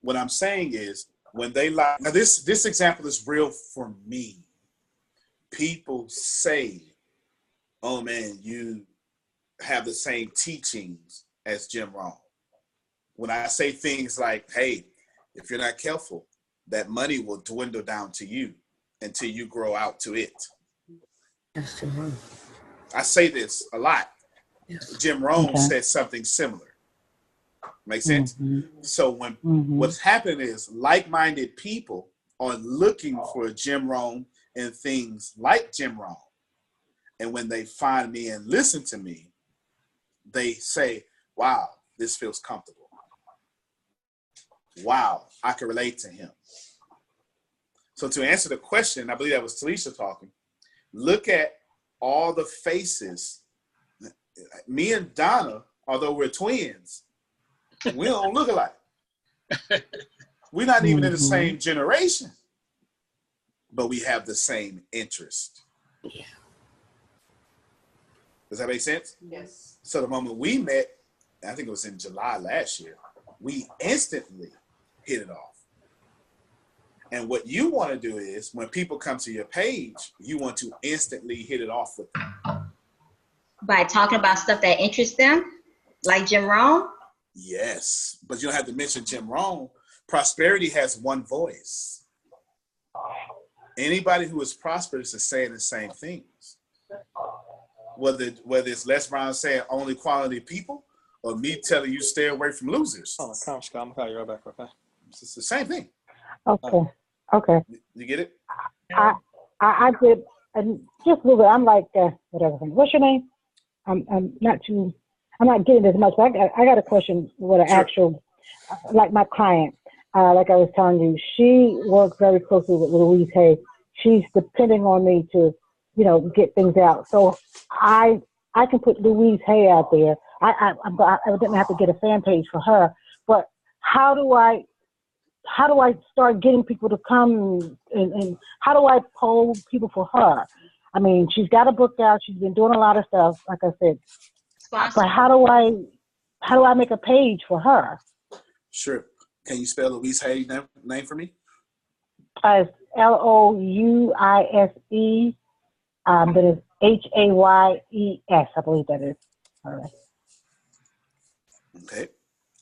what I'm saying is, when they like, now this example is real for me. People say, "Oh man, you have the same teachings as Jim Rohn." When I say things like, "Hey, if you're not careful, that money will dwindle down to you until you grow out to it." That's Jim Rohn. I say this a lot. Jim Rohn said something similar. Make sense? So when what's happening is like-minded people are looking for Jim Rohn and things like Jim Rohn. And when they find me and listen to me, they say, "Wow, this feels comfortable. Wow, I can relate to him." So to answer the question, I believe that was Talisha talking. Look at all the faces. Me and Donna, although we're twins, we don't look alike. We're not even in the same generation, but we have the same interest. Yeah. Does that make sense? Yes. So the moment we met, I think it was in July last year, we instantly hit it off. And what you want to do is, when people come to your page, you want to instantly hit it off with them. By talking about stuff that interests them, like Jim Rohn? Yes, but you don't have to mention Jim Rohn. Prosperity has one voice. Anybody who is prosperous is saying the same things. whether it's Les Brown saying only quality people, or me telling you stay away from losers. Oh, come, Scott. I'm gonna call you right back, okay? It's the same thing. Okay. Okay. You get it? I did, and just a little bit. I'm like, whatever. What's your name? I'm not getting as much. But I got a question with an actual, like my client, like I was telling you, she works very closely with Louise Hay. She's depending on me to, get things out. So I can put Louise Hay out there. I didn't have to get a fan page for her, but how do I start getting people to come and how do I poll people for her? I mean, she's got a book out. She's been doing a lot of stuff, like I said. But how do I make a page for her? Sure. Can you spell Louise Hayes' name for me? It's Louise. Then it's Hayes. I believe that is. All right. Okay.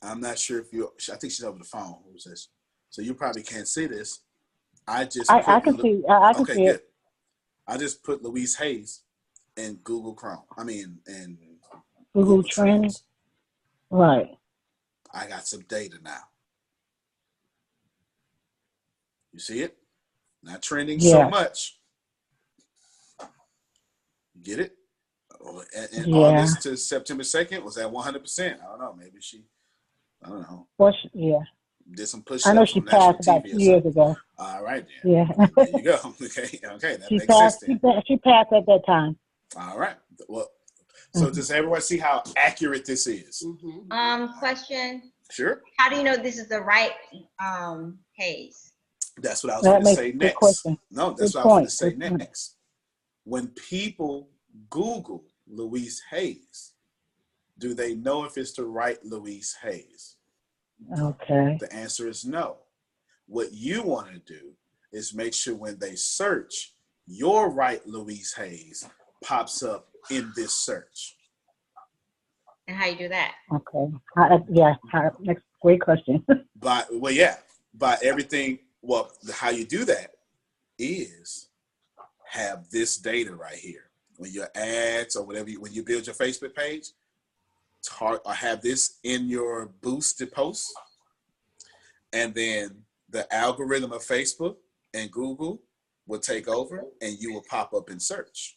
I'm not sure if I think she's over the phone. Who's this? So you probably can't see this. I can see. I can see it. I just put Louise Hayes in Google Chrome. In Google Trends. Right. I got some data now. You see it? Not trending so much. You get it? And August to September 2nd, was that 100%? I don't know. Maybe I don't know. Well, Did some push-ups. I know she passed about 2 years ago. All right, then. Yeah. There you go. Okay, that she makes passed, sense then. She passed at that time. All right. Well, so does everyone see how accurate this is? Question. Sure. How do you know this is the right Hayes? That's what I was going to say next. Question. No, that's what I was going to say next. When people Google Louise Hayes, do they know if it's the right Louise Hayes? Okay. The answer is no. What you want to do is make sure when they search, your right Louise Hayes pops up in this search. And how you do that? Okay. Next, great question. By everything. Well, how you do that is have this data right here. When your ads or whatever, when you build your Facebook page, or have this in your boosted posts, and then the algorithm of Facebook and Google will take over, and you will pop up in search.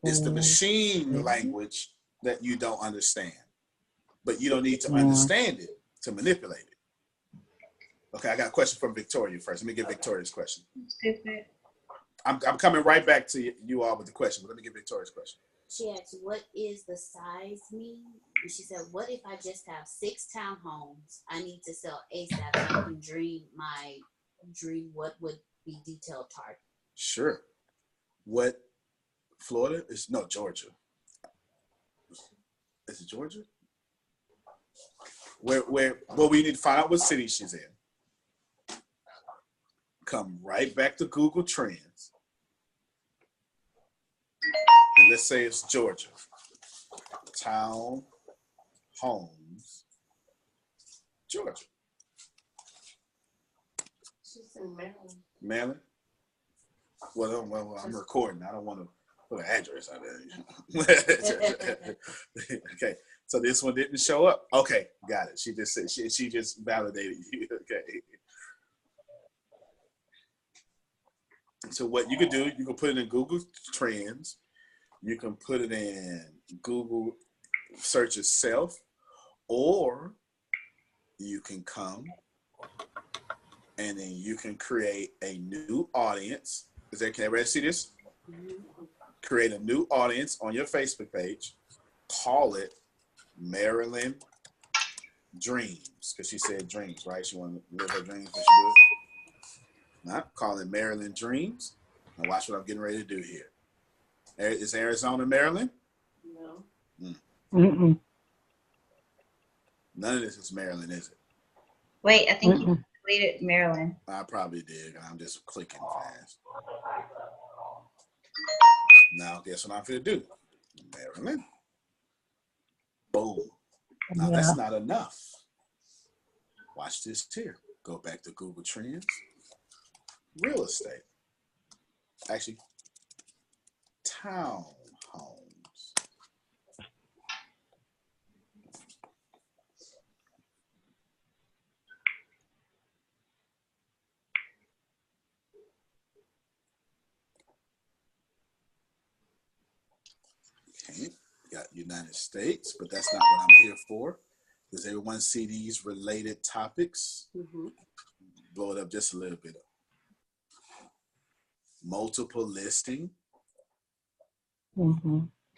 It's the machine language that you don't understand, but you don't need to understand it to manipulate it. Okay, I got a question from Victoria first. Let me get Victoria's question. I'm coming right back to you all with the question, but let me get Victoria's question. She asked, what is the size mean? And she said, what if I just have 6 townhomes? I need to sell ASAP so I can dream what would be detailed target. Sure. What Florida is? No, Georgia. Is it Georgia? Well, we need to find out what city she's in. Come right back to Google Trends. And let's say it's Georgia. Town homes, Georgia. She's in Maryland. Maryland? Well, I'm recording. I don't want to put an address out there. Okay. So this one didn't show up. Okay, got it. She just said she just validated you. Okay. So what you could do, you can put it in Google Trends. You can put it in Google Search itself, or you can come and then you can create a new audience. Can everybody see this? Create a new audience on your Facebook page. Call it Maryland Dreams, because she said dreams, right? She wanted to live her dreams when she do it. Not call it Maryland Dreams. Now watch what I'm getting ready to do here. Is Arizona Maryland? No. Mm-mm. None of this is Maryland, is it? Wait, I think you deleted Maryland. I probably did. I'm just clicking fast. Now, guess what I'm going to do? Maryland. Boom. Now, that's not enough. Watch this here. Go back to Google Trends. Real estate. Actually, townhomes. Okay, got United States, but that's not what I'm here for. Does everyone see these related topics? Blow it up just a little bit. Multiple listing.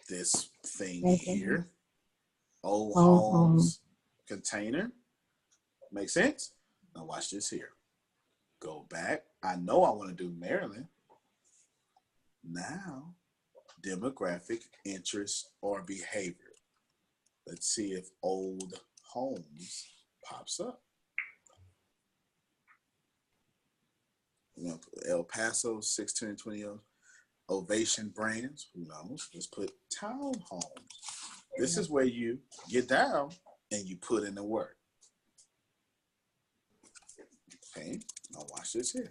This thing here. Old homes container. Make sense? Now watch this here. Go back. I know I want to do Maryland. Now, demographic, interest, or behavior. Let's see if old homes pops up. El Paso, 620. Ovation Brands, who knows? Let's put townhomes. This is where you get down and you put in the work. Okay, now watch this here.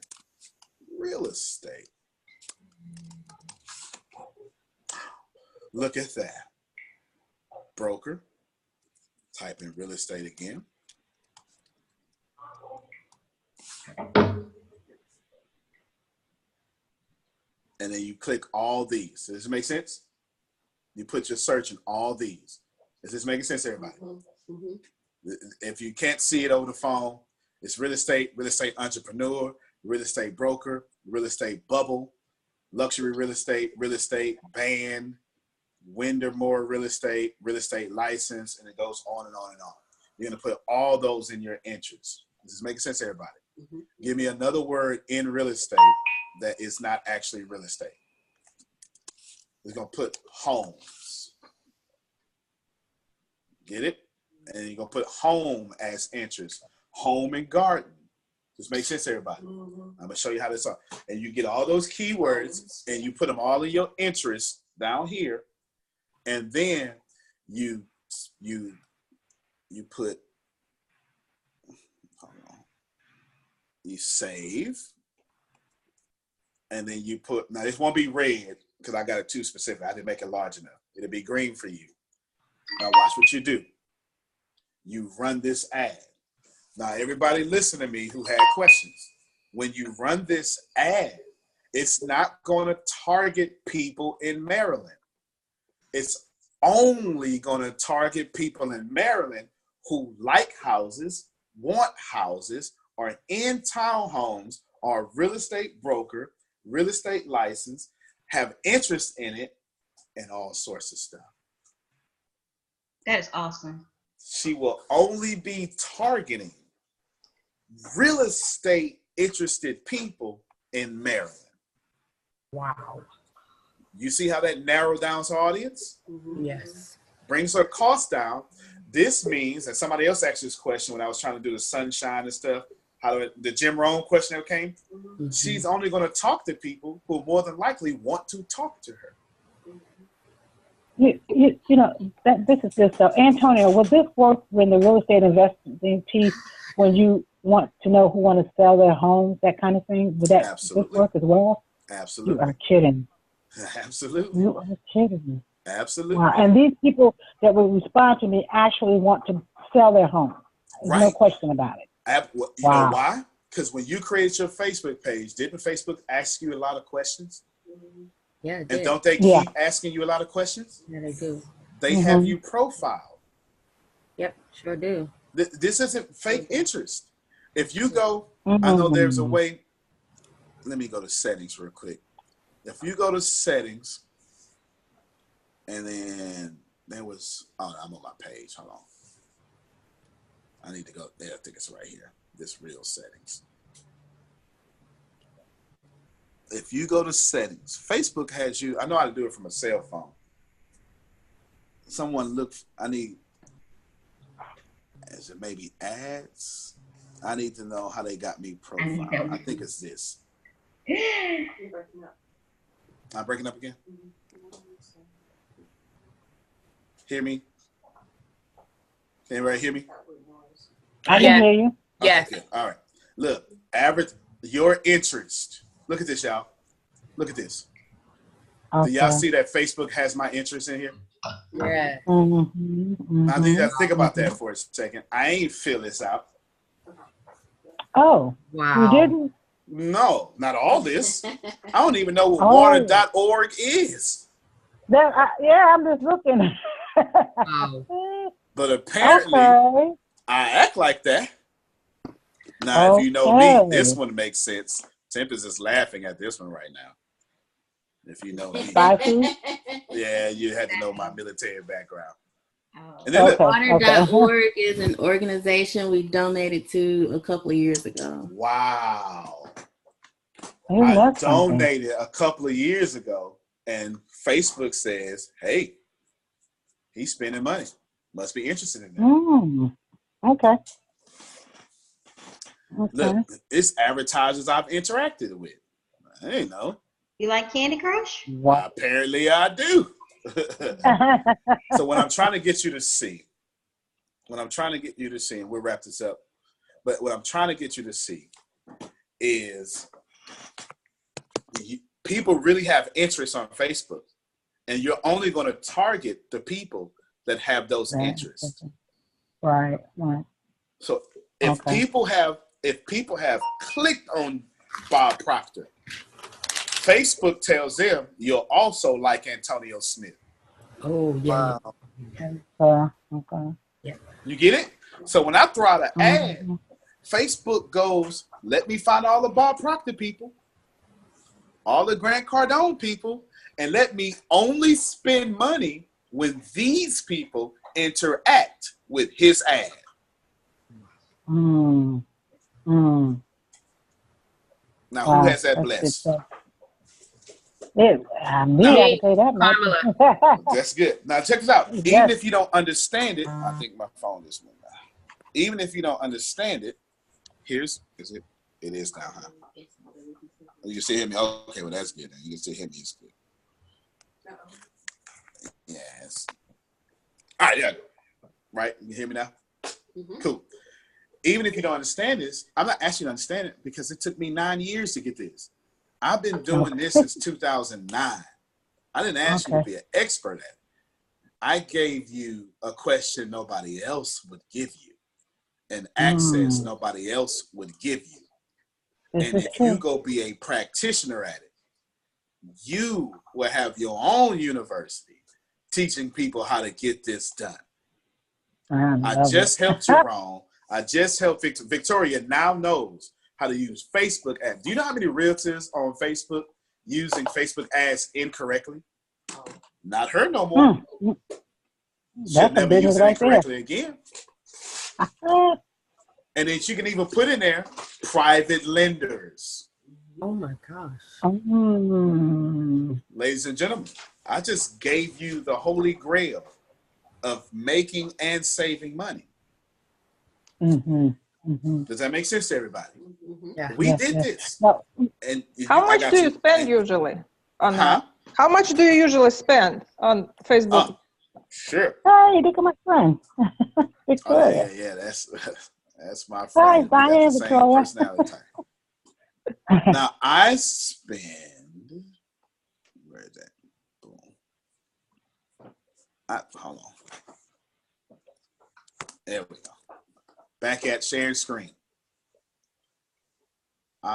Real estate. Look at that. Broker. Type in real estate again. And then you click all these. Does this make sense? You put your search in all these. Is this making sense, everybody? If you can't see it over the phone, it's real estate entrepreneur, real estate broker, real estate bubble, luxury real estate band, Windermore real estate license, and it goes on and on and on. You're going to put all those in your interests. This is making sense, everybody? Give me another word in real estate that is not actually real estate. We're going to put homes. Get it? And you're going to put home as interest. Home and garden. This makes sense, everybody? I'm going to show you how this is. And you get all those keywords and you put them all in your interests down here. And then you put, hold on, you save. And then you put, now this won't be red because I got it too specific. I didn't make it large enough. It'll be green for you. Now watch what you do. You run this ad. Now everybody listen to me who had questions. When you run this ad, it's not going to target people in Maryland. It's only going to target people in Maryland who like houses, want houses, are in townhomes, are real estate broker, real estate license, have interest in it, and all sorts of stuff. That is awesome. She will only be targeting real estate interested people in Maryland. Wow. You see how that narrowed down her audience? Yes. Brings her cost down. This means, and somebody else asked this question when I was trying to do the sunshine and stuff, the Jim Rohn question that came, she's only going to talk to people who more than likely want to talk to her. You know, this is this though. Antonio, will this work when the real estate investing piece, when you want to know who want to sell their homes, that kind of thing? Would that this work as well? Absolutely. You are kidding. Absolutely. You are kidding me. Absolutely. Wow. And these people that will respond to me actually want to sell their home. There's no question about it. You know why? Because when you created your Facebook page, didn't Facebook ask you a lot of questions? Yeah, it did. And don't they keep asking you a lot of questions? Yeah, they do. They have you profiled. Yep, sure do. This isn't fake interest. If you go, I know there's a way. Let me go to settings real quick. If you go to settings, and then there was, oh, I'm on my page. Hold on. I need to go there. I think it's right here. This real settings. If you go to settings, Facebook has you. I know how to do it from a cell phone. Someone look. I need. Is it maybe ads? I need to know how they got me profiled. I think it's this. I'm breaking up again. Hear me? Can anybody hear me? I can hear you. Yes. Okay, all right. Look, average your interest. Look at this, y'all. Look at this. Do y'all see that Facebook has my interest in here? Yeah. Now, I need you to think about that for a second. I ain't fill this out. Oh, Wow. you didn't? No, not all this. I don't even know what Oh. water.org is. Yeah, I'm just looking. Wow. But apparently, Okay. I act like that. Now, if you know me, this one makes sense. Tempest is laughing at this one right now. If you know me. Yeah, you had to know my military background. And then Water.org is an organization we donated to a couple of years ago. Wow. I donated a couple of years ago, and Facebook says, hey, he's spending money. Must be interested in that. Okay. Look, it's advertisers I've interacted with. I didn't know. You like Candy Crush? Apparently I do. So what I'm trying to get you to see, and we'll wrap this up, but what I'm trying to get you to see is people really have interest on Facebook, and you're only going to target the people that have those interests. Right. So if people have clicked on Bob Proctor, Facebook tells them you'll also like Antonio Smith. Oh, yeah. Okay. Yeah. You get it? So when I throw out an ad, Facebook goes, let me find all the Bob Proctor people, all the Grant Cardone people, and let me only spend money when these people interact with his ad. Now, who has that blessed? Me, I can say that much. That's good. Now, check this out. Even if you don't understand it, I think my phone is moving. Even if you don't understand it, it is now, huh? You can still hear me? Okay, well, that's good. You can still hear me. It's good. Yes. All right, yeah. Right? You can hear me now? Cool. Even if you don't understand this, I'm not asking you to understand it because it took me 9 years to get this. I've been doing this since 2009. I didn't ask you to be an expert at it. I gave you a question nobody else would give you, and access nobody else would give you. And if you go be a practitioner at it, you will have your own university teaching people how to get this done. I just helped you, Ron. I just helped Victoria now knows how to use Facebook ads. Do you know how many realtors on Facebook using Facebook ads incorrectly? Not her no more. Should never use it incorrectly again. And then she can even put in there private lenders. Oh my gosh. Ladies and gentlemen, I just gave you the holy grail of making and saving money. Does that make sense to everybody? Yeah. We did this. And how much do you spend usually on that? How much do you usually spend on Facebook? Sure. Hey, look at my friend. Victoria. Yeah, that's my friend. Hi, Diane, Same Victoria. personality type. Now I spend. Where is that? Boom. Hold on. There we go. Back at shared screen. They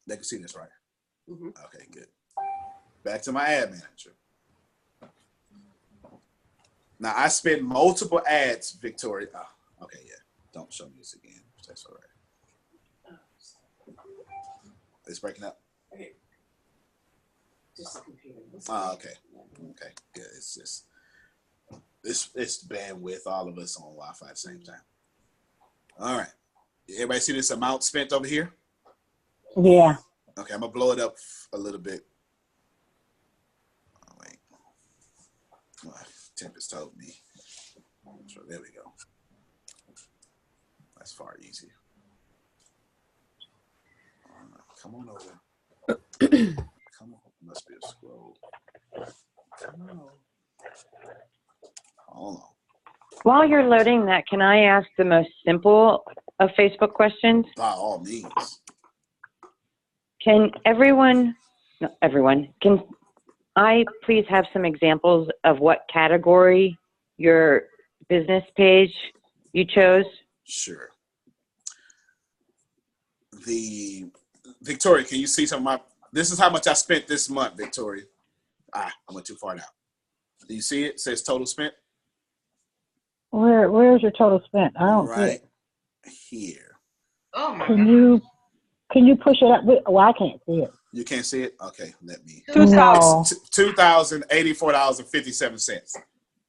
can see this, right? Okay, good. Back to my ad manager. Now I spend multiple ads, Victoria. Oh, okay, yeah. Don't show me this again. That's all right. It's breaking up. Okay. Just the computer. Okay. Okay, good. It's just it's bandwidth, all of us on Wi-Fi at the same time. All right. Everybody see this amount spent over here? Yeah. Okay, I'm gonna blow it up a little bit. Oh, wait. Well, Tempest told me. So there we go. That's far easier. Come on over. Come on. Must be a scroll. Come on. Hold on. While you're loading that, can I ask the most simple of Facebook questions? By all means. Can everyone everyone, can I please have some examples of what category your business page you chose? Sure. Victoria, can you see some of my, this is how much I spent this month, Victoria. I went too far now. Do you see it? It says total spent. Where's your total spent? I don't see it. Here. Oh my Can God. you push it up? Well, I can't see it. You can't see it? Okay, let me. No. $2,084.57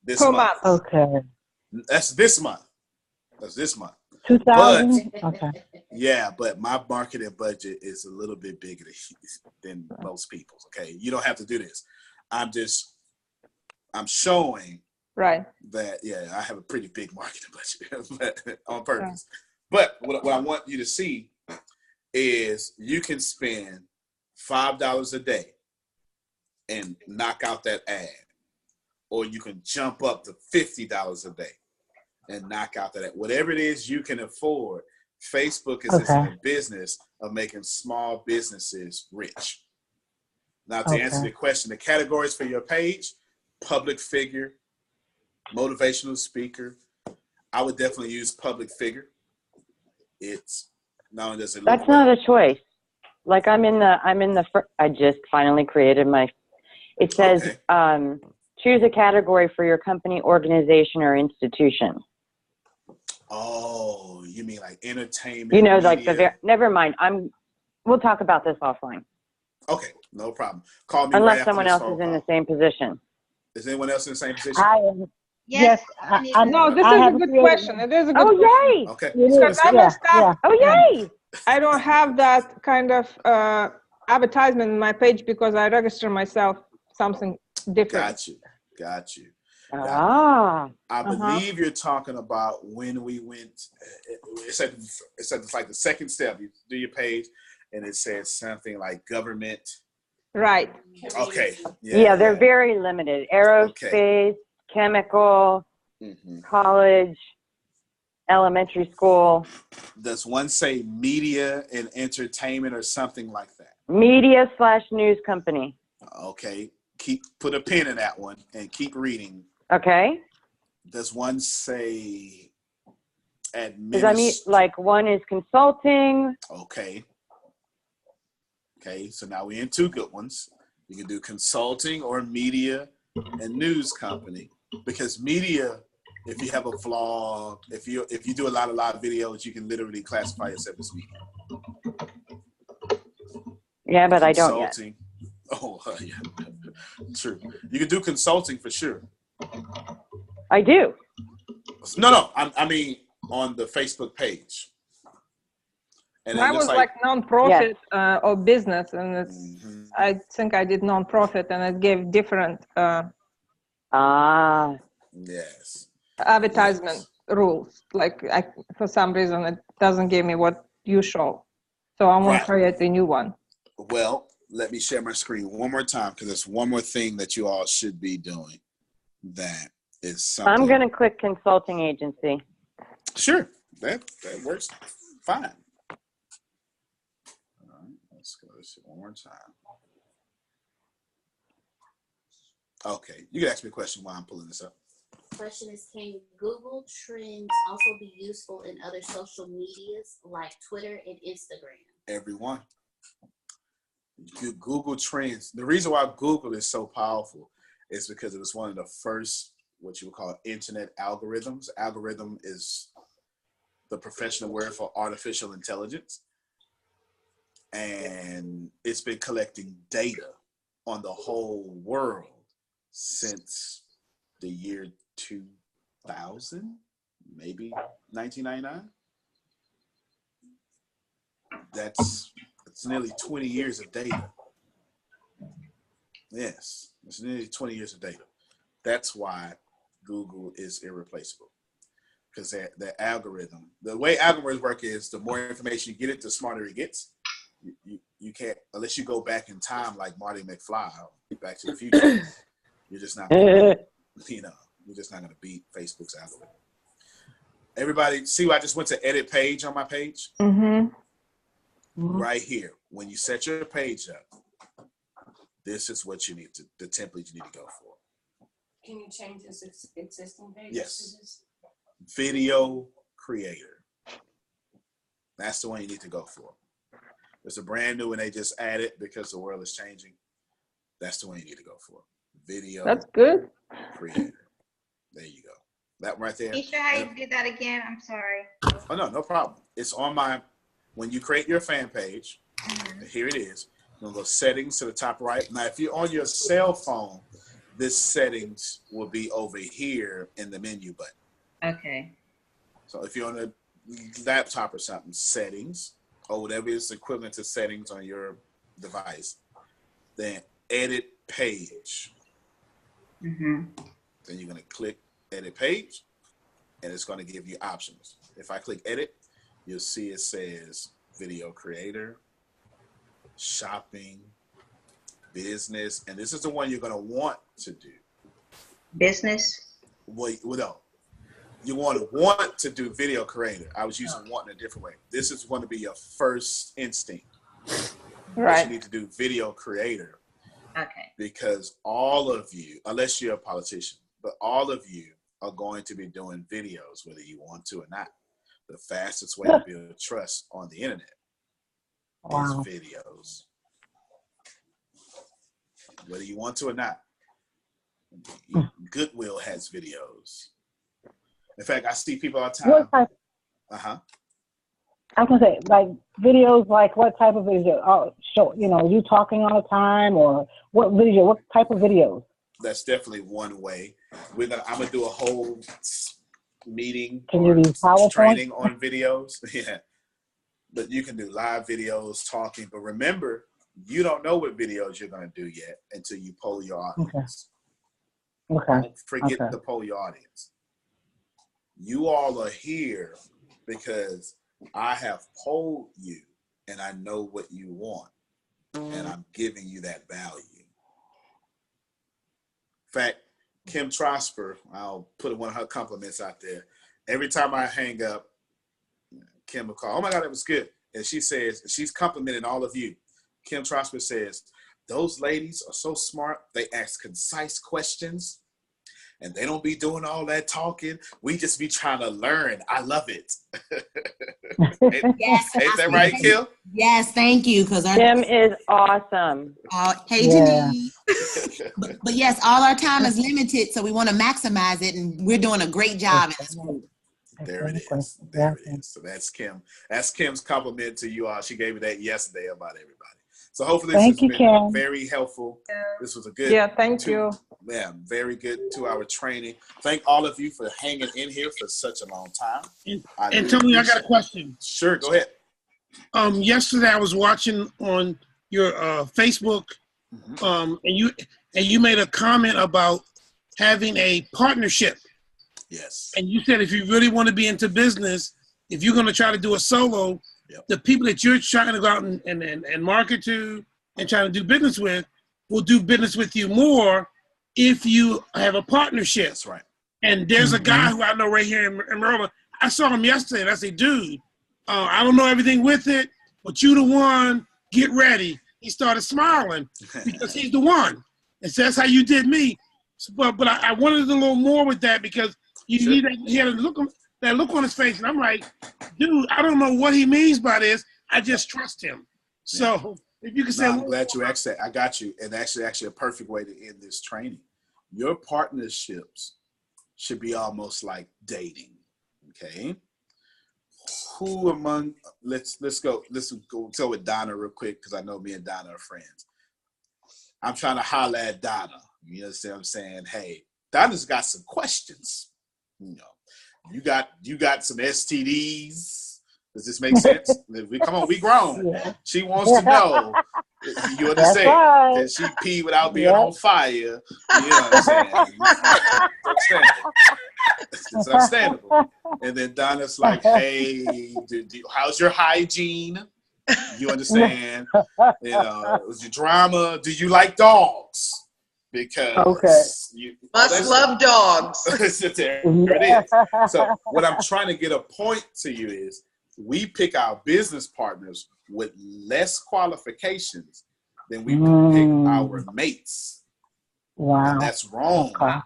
this Per month. month. Okay. That's this month. That's this month. 2,000. Okay. Yeah, but my marketing budget is a little bit bigger than most people's. Okay, you don't have to do this. I'm showing Right. that, yeah, I have a pretty big marketing budget on purpose. But what I want you to see is you can spend $5 a day and knock out that ad, or you can jump up to $50 a day and knock out that ad. Whatever it is you can afford. Facebook is in the business of making small businesses rich. Now, to answer the question, the categories for your page: public figure, motivational speaker. I would definitely use public figure. It's not only does it look That's not a choice. Like I just finally created my, it says, choose a category for your company, organization, or institution. Oh, you mean like entertainment? You know, media. like never mind. We'll talk about this offline. Okay, no problem. Call me Unless right someone else is in the same position. Is anyone else in the same position? I am. Yes. No, this is a good question. It is a good question. Yay! Okay. Because I messed up. Oh, yay! I don't have that kind of advertisement in my page because I register myself something different. Got you. Ah. I believe you're talking about when we went. It's like the second step. You do your page, and it says something like government. Right. Okay. Yeah, they're very limited. Aerospace, chemical, college, elementary school. Does one say media and entertainment or something like that? Media/news company. Okay. Put a pin in that one and keep reading. Okay. Does one say Because I mean, like one is consulting. Okay. So now we're in two good ones. You can do consulting or media and news company. Because media, if you have a vlog, if you do a lot of live videos, you can literally classify yourself as media. Yeah, but I don't yet. Oh, yeah. True. You can do consulting for sure. I do. No. I mean on the Facebook page. And I was like nonprofit or business, and it's. I think I did nonprofit, and it gave different. Yes. Advertisement rules. Like for some reason, it doesn't give me what you show, so I'm gonna create a new one. Well, let me share my screen one more time because there's one more thing that you all should be doing. That is something. I'm gonna click consulting agency. Sure, that works fine. All right, let's go this one more time. Okay, you can ask me a question while I'm pulling this up. Question is, can Google Trends also be useful in other social medias like Twitter and Instagram? Everyone. Google Trends. The reason why Google is so powerful is because it was one of the first, what you would call internet algorithms. Algorithm is the professional word for artificial intelligence. And it's been collecting data on the whole world since the year 2000, maybe 1999. It's nearly 20 years of data. Yes, it's nearly 20 years of data. That's why Google is irreplaceable. Because the algorithm, the way algorithms work is the more information you get it, the smarter it gets. You can't, unless you go back in time like Marty McFly, Back to the Future, you're just not gonna, you're just not going to beat Facebook's algorithm. Everybody, see, I just went to edit page on my page. Right here, when you set your page up, this is what you need to, the template you need to go for. Can you change this existing page? Yes. Video creator. That's the one you need to go for. It's a brand new one they just added because the world is changing. That's the one you need to go for. Video. That's good. Creator. There you go. That right there. Can you sure how you did that again? I'm sorry. Oh, no problem. It's on my, when you create your fan page, here it is. You're going to go settings to the top right. Now, if you're on your cell phone, this settings will be over here in the menu button. Okay. So if you're on a laptop or something, settings, or whatever is equivalent to settings on your device, then edit page. Then you're going to click edit page, and it's going to give you options. If I click edit, you'll see it says video creator, shopping, business, and this is the one you're going to want to do. Business? Well, no. You want to do video creator. I was using want in a different way. This is going to be your first instinct. Right. You need to do video creator. Okay. Because all of you, unless you're a politician, but all of you are going to be doing videos, whether you want to or not. The fastest way to build trust on the internet is videos. Whether you want to or not. Goodwill has videos. In fact, I see people all the time. What type? I was gonna say, like videos, like what type of video? Oh, show, you talking all the time, or what video? What type of videos? That's definitely one way. I'm gonna do a whole meeting training on videos. Yeah, but you can do live videos, talking. But remember, you don't know what videos you're gonna do yet until you poll your audience. Okay. Don't forget to poll your audience. You all are here because I have polled you and I know what you want, and I'm giving you that value. In fact, Kim Trosper, I'll put one of her compliments out there. Every time I hang up, Kim will call, "Oh my God, that was good." And she says, she's complimenting all of you. Kim Trosper says, "Those ladies are so smart. They ask concise questions and they don't be doing all that talking. We just be trying to learn. I love it." Yes. Ain't that right, Kim? Yes, thank you. Kim is awesome. Hey, Janine. but yes, all our time is limited, so we want to maximize it, and we're doing a great job in this group. There it is. There it is. So that's Kim. That's Kim's compliment to you all. She gave me that yesterday about everybody. So hopefully this has been Kim. very helpful. This was a good. Yeah, thank you. Yeah, very good 2-hour training. Thank all of you for hanging in here for such a long time. And Tony, I got a question. Sure, go ahead. Yesterday I was watching on your Facebook, and you made a comment about having a partnership. Yes. And you said if you really want to be into business, if you're going to try to do a solo, the people that you're trying to go out and market to and trying to do business with will do business with you more if you have a partnership. That's right. And there's a guy who I know right here in Maryland. I saw him yesterday, and I said, "Dude, I don't know everything with it, but you the one. Get ready." He started smiling because he's the one. And so that's how you did me. So, but I wanted a little more with that because he had a look on his face, and I'm like, "Dude, I don't know what he means by this. I just trust him." So if you can say, I'm glad you asked that. I got you, and actually a perfect way to end this training. Your partnerships should be almost like dating. Okay. Who among let's go with Donna real quick, because I know me and Donna are friends. I'm trying to holler at Donna. You understand what I'm saying? Hey, Donna's got some questions. You got some STDs. Does this make sense? Come on, we grown. Yeah. She wants to know. You understand? Right. That she pee without being on fire. You know what I'm saying? It's understandable. And then Donna's like, "Hey, how's your hygiene? You understand? Was your drama? Do you like dogs? Because you must love dogs." There it is. So what I'm trying to get a point to you is, we pick our business partners with less qualifications then we pick our mates. Wow. And that's wrong. Okay.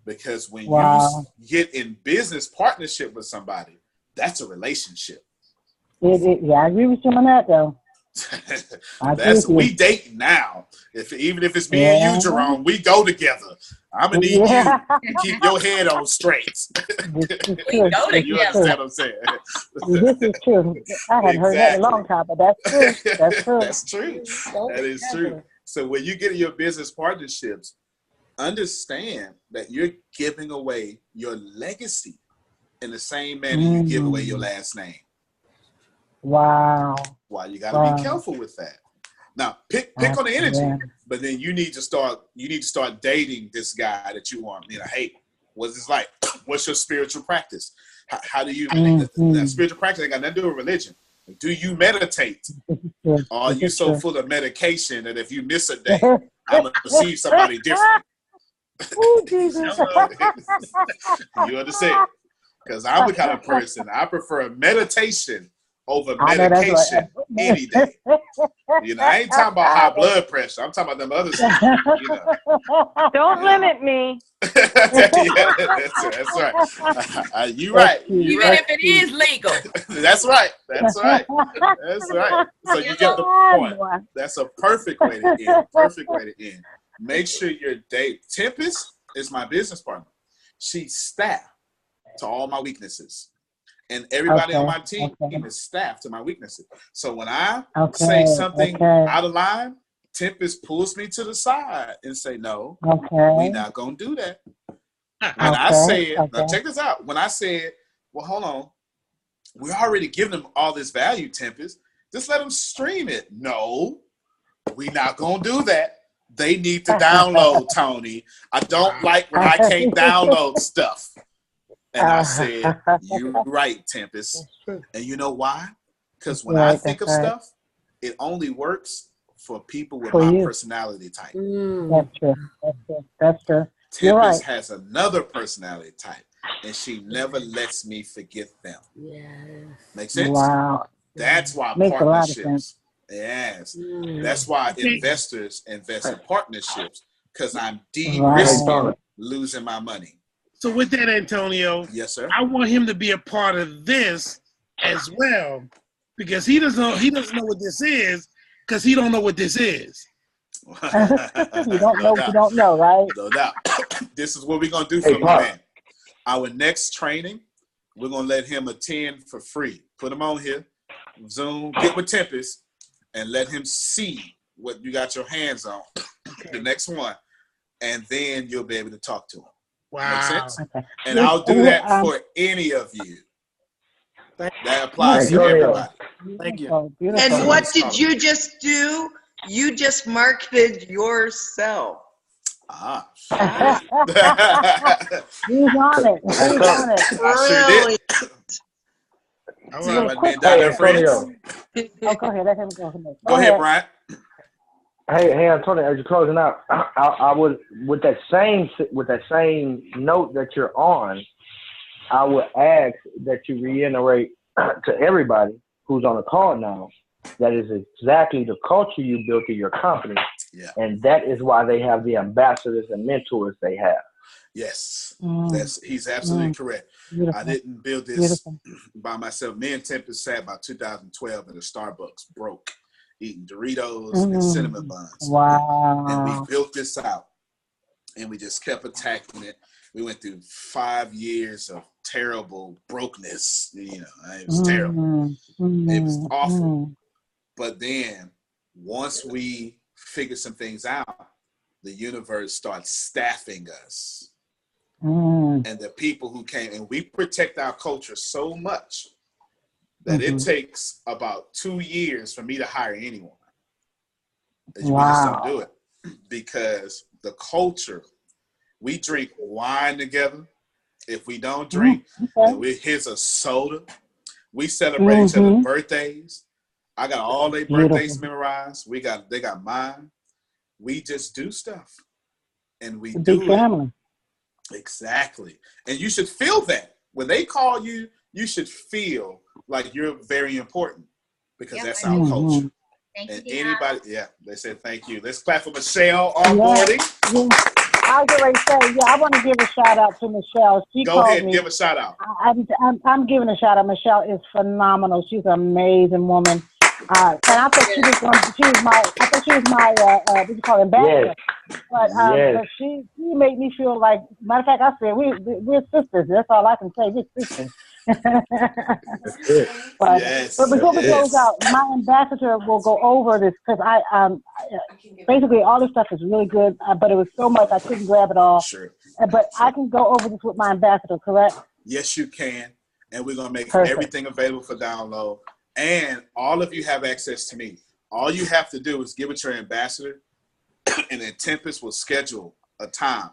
Because when Wow. you get in business partnership with somebody, that's a relationship. Yeah, I agree with you on that, though. We date now. Even if it's me and you, Jerome, we go together. I'm gonna need you to keep your head on straight. You understand what I'm saying? This is true. I haven't heard that in a long time, but that's true. That's true. That's true. That is true. So when you get in your business partnerships, understand that you're giving away your legacy in the same manner you give away your last name. Wow. Why you gotta be careful with that. Now pick on the energy, but then you need to start dating this guy that you want. Hey, what's this like? What's your spiritual practice? How do you spiritual practice ain't got nothing to do with religion. Do you meditate? Or are you so full of medication that if you miss a day, I'm gonna perceive somebody different? You understand? Because I'm the kind of person, I prefer meditation over medication any day. I ain't talking about high blood pressure. I'm talking about them other stuff. Don't limit me. That's right. You right. Even if it is legal. That's right. That's right. So you get the point. That's a perfect way to end. Perfect way to end. Make sure your date. Tempest is my business partner. She's staff to all my weaknesses. And everybody on my team is staff to my weaknesses. So when I say something out of line, Tempest pulls me to the side and say, no, we're not going to do that. When I say it, now check this out. When I said, well, hold on, we're already giving them all this value, Tempest. Just let them stream it. No, we're not going to do that. They need to download, Tony. I don't like when I can't download stuff. And I said, you're right, Tempest. And you know why? Because when I think of stuff, it only works for people with my personality type. That's true. Tempest has another personality type, and she never lets me forget them. Makes sense? Wow. That's why Makes partnerships. Yes. That's why investors invest in partnerships, because I'm de-risking losing my money. So with that, Antonio, yes, sir. I want him to be a part of this as well, because he doesn't know what this is, because he don't know what this is. You don't know what you don't know, right? No doubt. This is what we're gonna do for my man. Our next training, we're gonna let him attend for free. Put him on here, Zoom, get with Tempest, and let him see what you got your hands on. The next one, and then you'll be able to talk to him. Wow. Makes sense? And I'll do that for any of you. That applies to everybody. Thank you. And what did you just do? You just marketed yourself. He's on it. Really? All right. Go ahead. Let him go. Go ahead, Brian. Hey, Antonio, as you're closing out, I would, with that same note that you're on, I would ask that you reiterate to everybody who's on the call now, that is exactly the culture you built in your company, and that is why they have the ambassadors and mentors they have. Yes, he's absolutely correct. Beautiful. I didn't build this by myself. Me and Tempest sat by 2012 at a Starbucks broke, eating Doritos and cinnamon buns. Wow. And we built this out, and we just kept attacking it. We went through 5 years of terrible brokenness. It was terrible. It was awful. But then once we figured some things out, the universe starts staffing us. And the people who came, and we protect our culture so much that it takes about 2 years for me to hire anyone. We just don't do it because the culture, we drink wine together. If we don't drink, here's a soda. We celebrate each other's birthdays. I got all their birthdays memorized. They got mine. We just do stuff, and we do it. Family. Exactly. And you should feel that when they call you, you should feel like you're very important, because that's our culture. Thank you, And Dion. anybody, yeah, they said thank you. Let's clap for Michelle onboarding. I was going to say, I want to give a shout out to Michelle. She Go called ahead, me. give a shout out. I'm giving a shout out. Michelle is phenomenal. She's an amazing woman. And I thought she was my what do you call it, ambassador. Yes. But she made me feel like, matter of fact, I said we're sisters. That's all I can say. We're sisters. But before we close out, my ambassador will go over this because I basically all this stuff is really good, but it was so much I couldn't grab it all. Sure. But I can go over this with my ambassador, correct? Yes, you can. And we're going to make Perfect. everything available for download. And all of you have access to me. All you have to do is give it to your ambassador, and then Tempest will schedule a time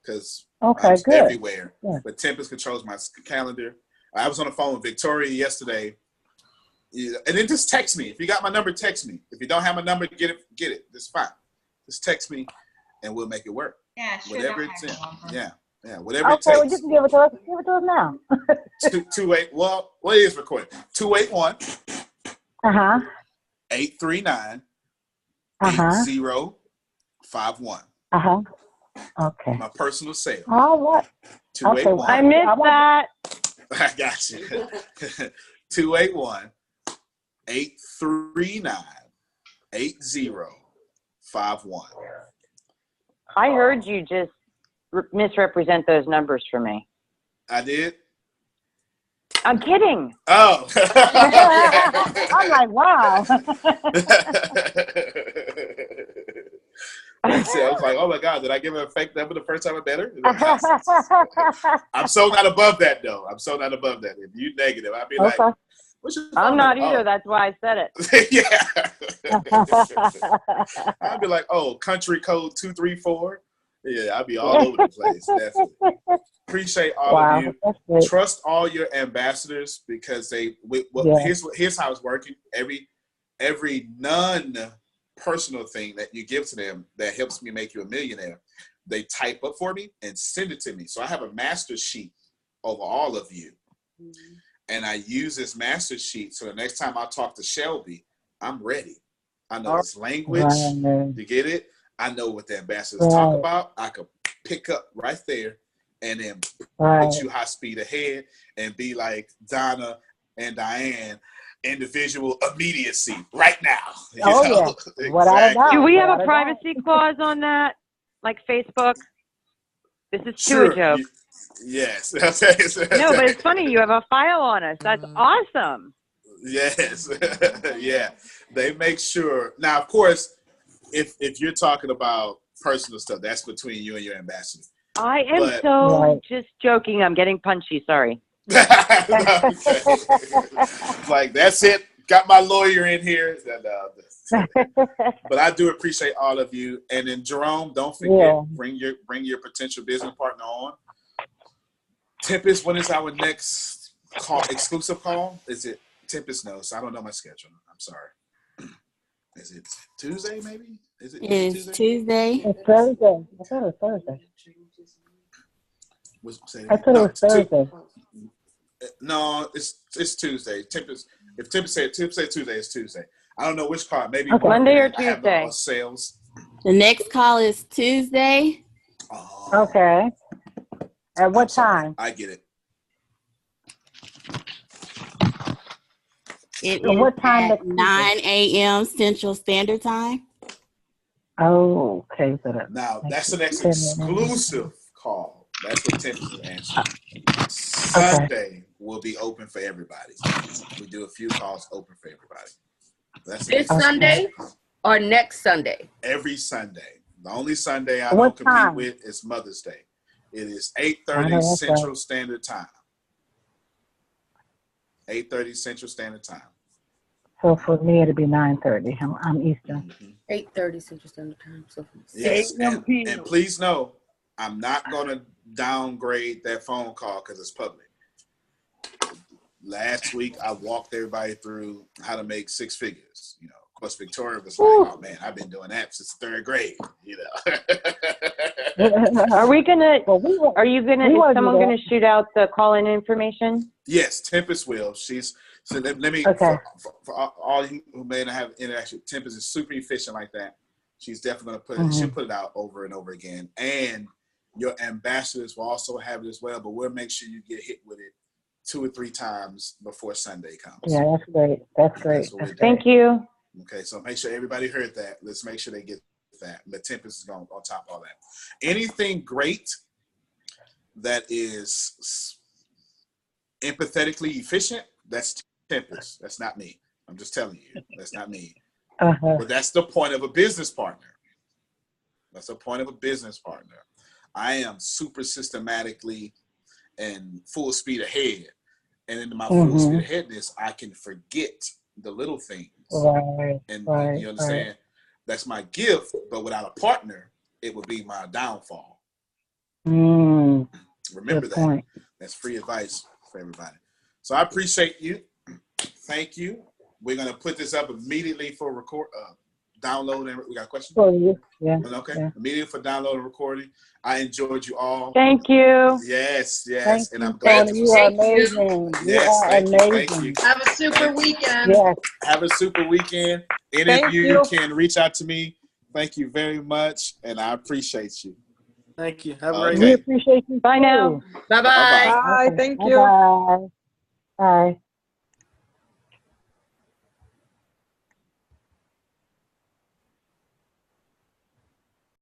because I'm everywhere. Yeah. But Tempest controls my calendar. I was on the phone with Victoria yesterday. And then just text me. If you got my number, text me. If you don't have my number, get it. That's fine. Just text me, and we'll make it work. Yeah, sure. Whatever it's in. Yeah, whatever it takes. Okay, well, you can give it to us. Give it to us now. 28. Well, what is recorded? 281. 839. 8051. Okay. My personal cell. All right. 281. Okay, I missed that. I got you. 281 839 8051. I heard you just misrepresent those numbers for me. I did? I'm kidding. Oh. I'm like, wow. I was like, oh my God, did I give her a fake number the first time I met her? I'm so not above that, though. I'm so not above that. If you negative, I'd be like, what's your phone I'm not number? either. That's why I said it. Yeah. I'd be like, oh, country code 234. Yeah, I'd be all over the place. Definitely. Appreciate all of you. Trust all your ambassadors because here's how it's working. Every non-personal thing that you give to them that helps me make you a millionaire, they type up for me and send it to me. So I have a master sheet over all of you. And I use this master sheet so the next time I talk to Shelby, I'm ready. I know his language. You get it? I know what the ambassadors talk about. I could pick up right there and then put you high speed ahead and be like Donna and Diane, individual immediacy right now. You know? Exactly. Do we have a privacy clause on that? Like Facebook? This is too a joke. Yes. No, but it's funny. You have a file on us. That's awesome. Yes. Yeah. They make sure. Now, of course, if you're talking about personal stuff, that's between you and your ambassador. I am just joking. I'm getting punchy. Sorry. Like, that's it. Got my lawyer in here. But I do appreciate all of you. And then Jerome, don't forget, bring your potential business partner on. Tempest, when is our next exclusive call? Is it Tempest knows? I don't know my schedule. I'm sorry. Is it Tuesday, maybe? Is it Tuesday? It's Thursday. I thought it was Thursday. I thought it was Thursday. No, it's Tuesday. If Tempest said Tuesday, it's Tuesday. I don't know which call. Maybe Monday or I have Tuesday. no sales. The next call is Tuesday. Oh. Okay. At what time? I get it. It is what time at 9 a.m. Central Standard Time. Oh, okay. Now, that's the next exclusive call. That's what Tempest is answering. Sunday will be open for everybody. We do a few calls open for everybody. That's this Sunday or next Sunday? Every Sunday. The only Sunday I don't compete with is Mother's Day. It is 8:30 Central Standard Time. 8:30 Central Standard Time. So for me, it'll be 9:30. I'm Eastern. 8:30 Central Standard Time. So yes, and please know, I'm not going to downgrade that phone call because it's public. Last week, I walked everybody through how to make six figures. You know, of course, Victoria was like, "Oh man, I've been doing that since third grade." You know. Are we gonna? Are you gonna? Is someone gonna shoot out the call-in information? Yes, Tempest will. She's So let me, Okay. for all you who may not have interaction, Tempest is super efficient like that. She's definitely going to put it, she'll put it out over and over again. And your ambassadors will also have it as well, but we'll make sure you get hit with it 2 or 3 times before Sunday comes. Yeah, that's great. That's great. Thank you. Okay, so make sure everybody heard that. Let's make sure they get that. The Tempest is going on top of all that. Anything great that is empathetically efficient, that's Tempest. That's not me. I'm just telling you. That's not me. But that's the point of a business partner. That's the point of a business partner. I am super systematically and full speed ahead. And in my full speed aheadness, I can forget the little things. Right. And Right. you understand? Right. That's my gift, but without a partner, it would be my downfall. Remember Good that. point. That's free advice for everybody. So I appreciate you. Thank you. We're gonna put this up immediately for download. And we got questions? Yeah. Okay. Yeah. Immediately for download and recording. I enjoyed you all. Thank you. Yes. Thank and you, I'm glad Tony. You are amazing. Yes, thank you. Have a super weekend. Yes. Have a super weekend. Any Thank of you you. can reach out to me. Thank you very much, and I appreciate you. Thank you. Have a great We day. appreciate you. Bye now. Bye-bye. Bye. Bye. Thank you. Bye. Bye.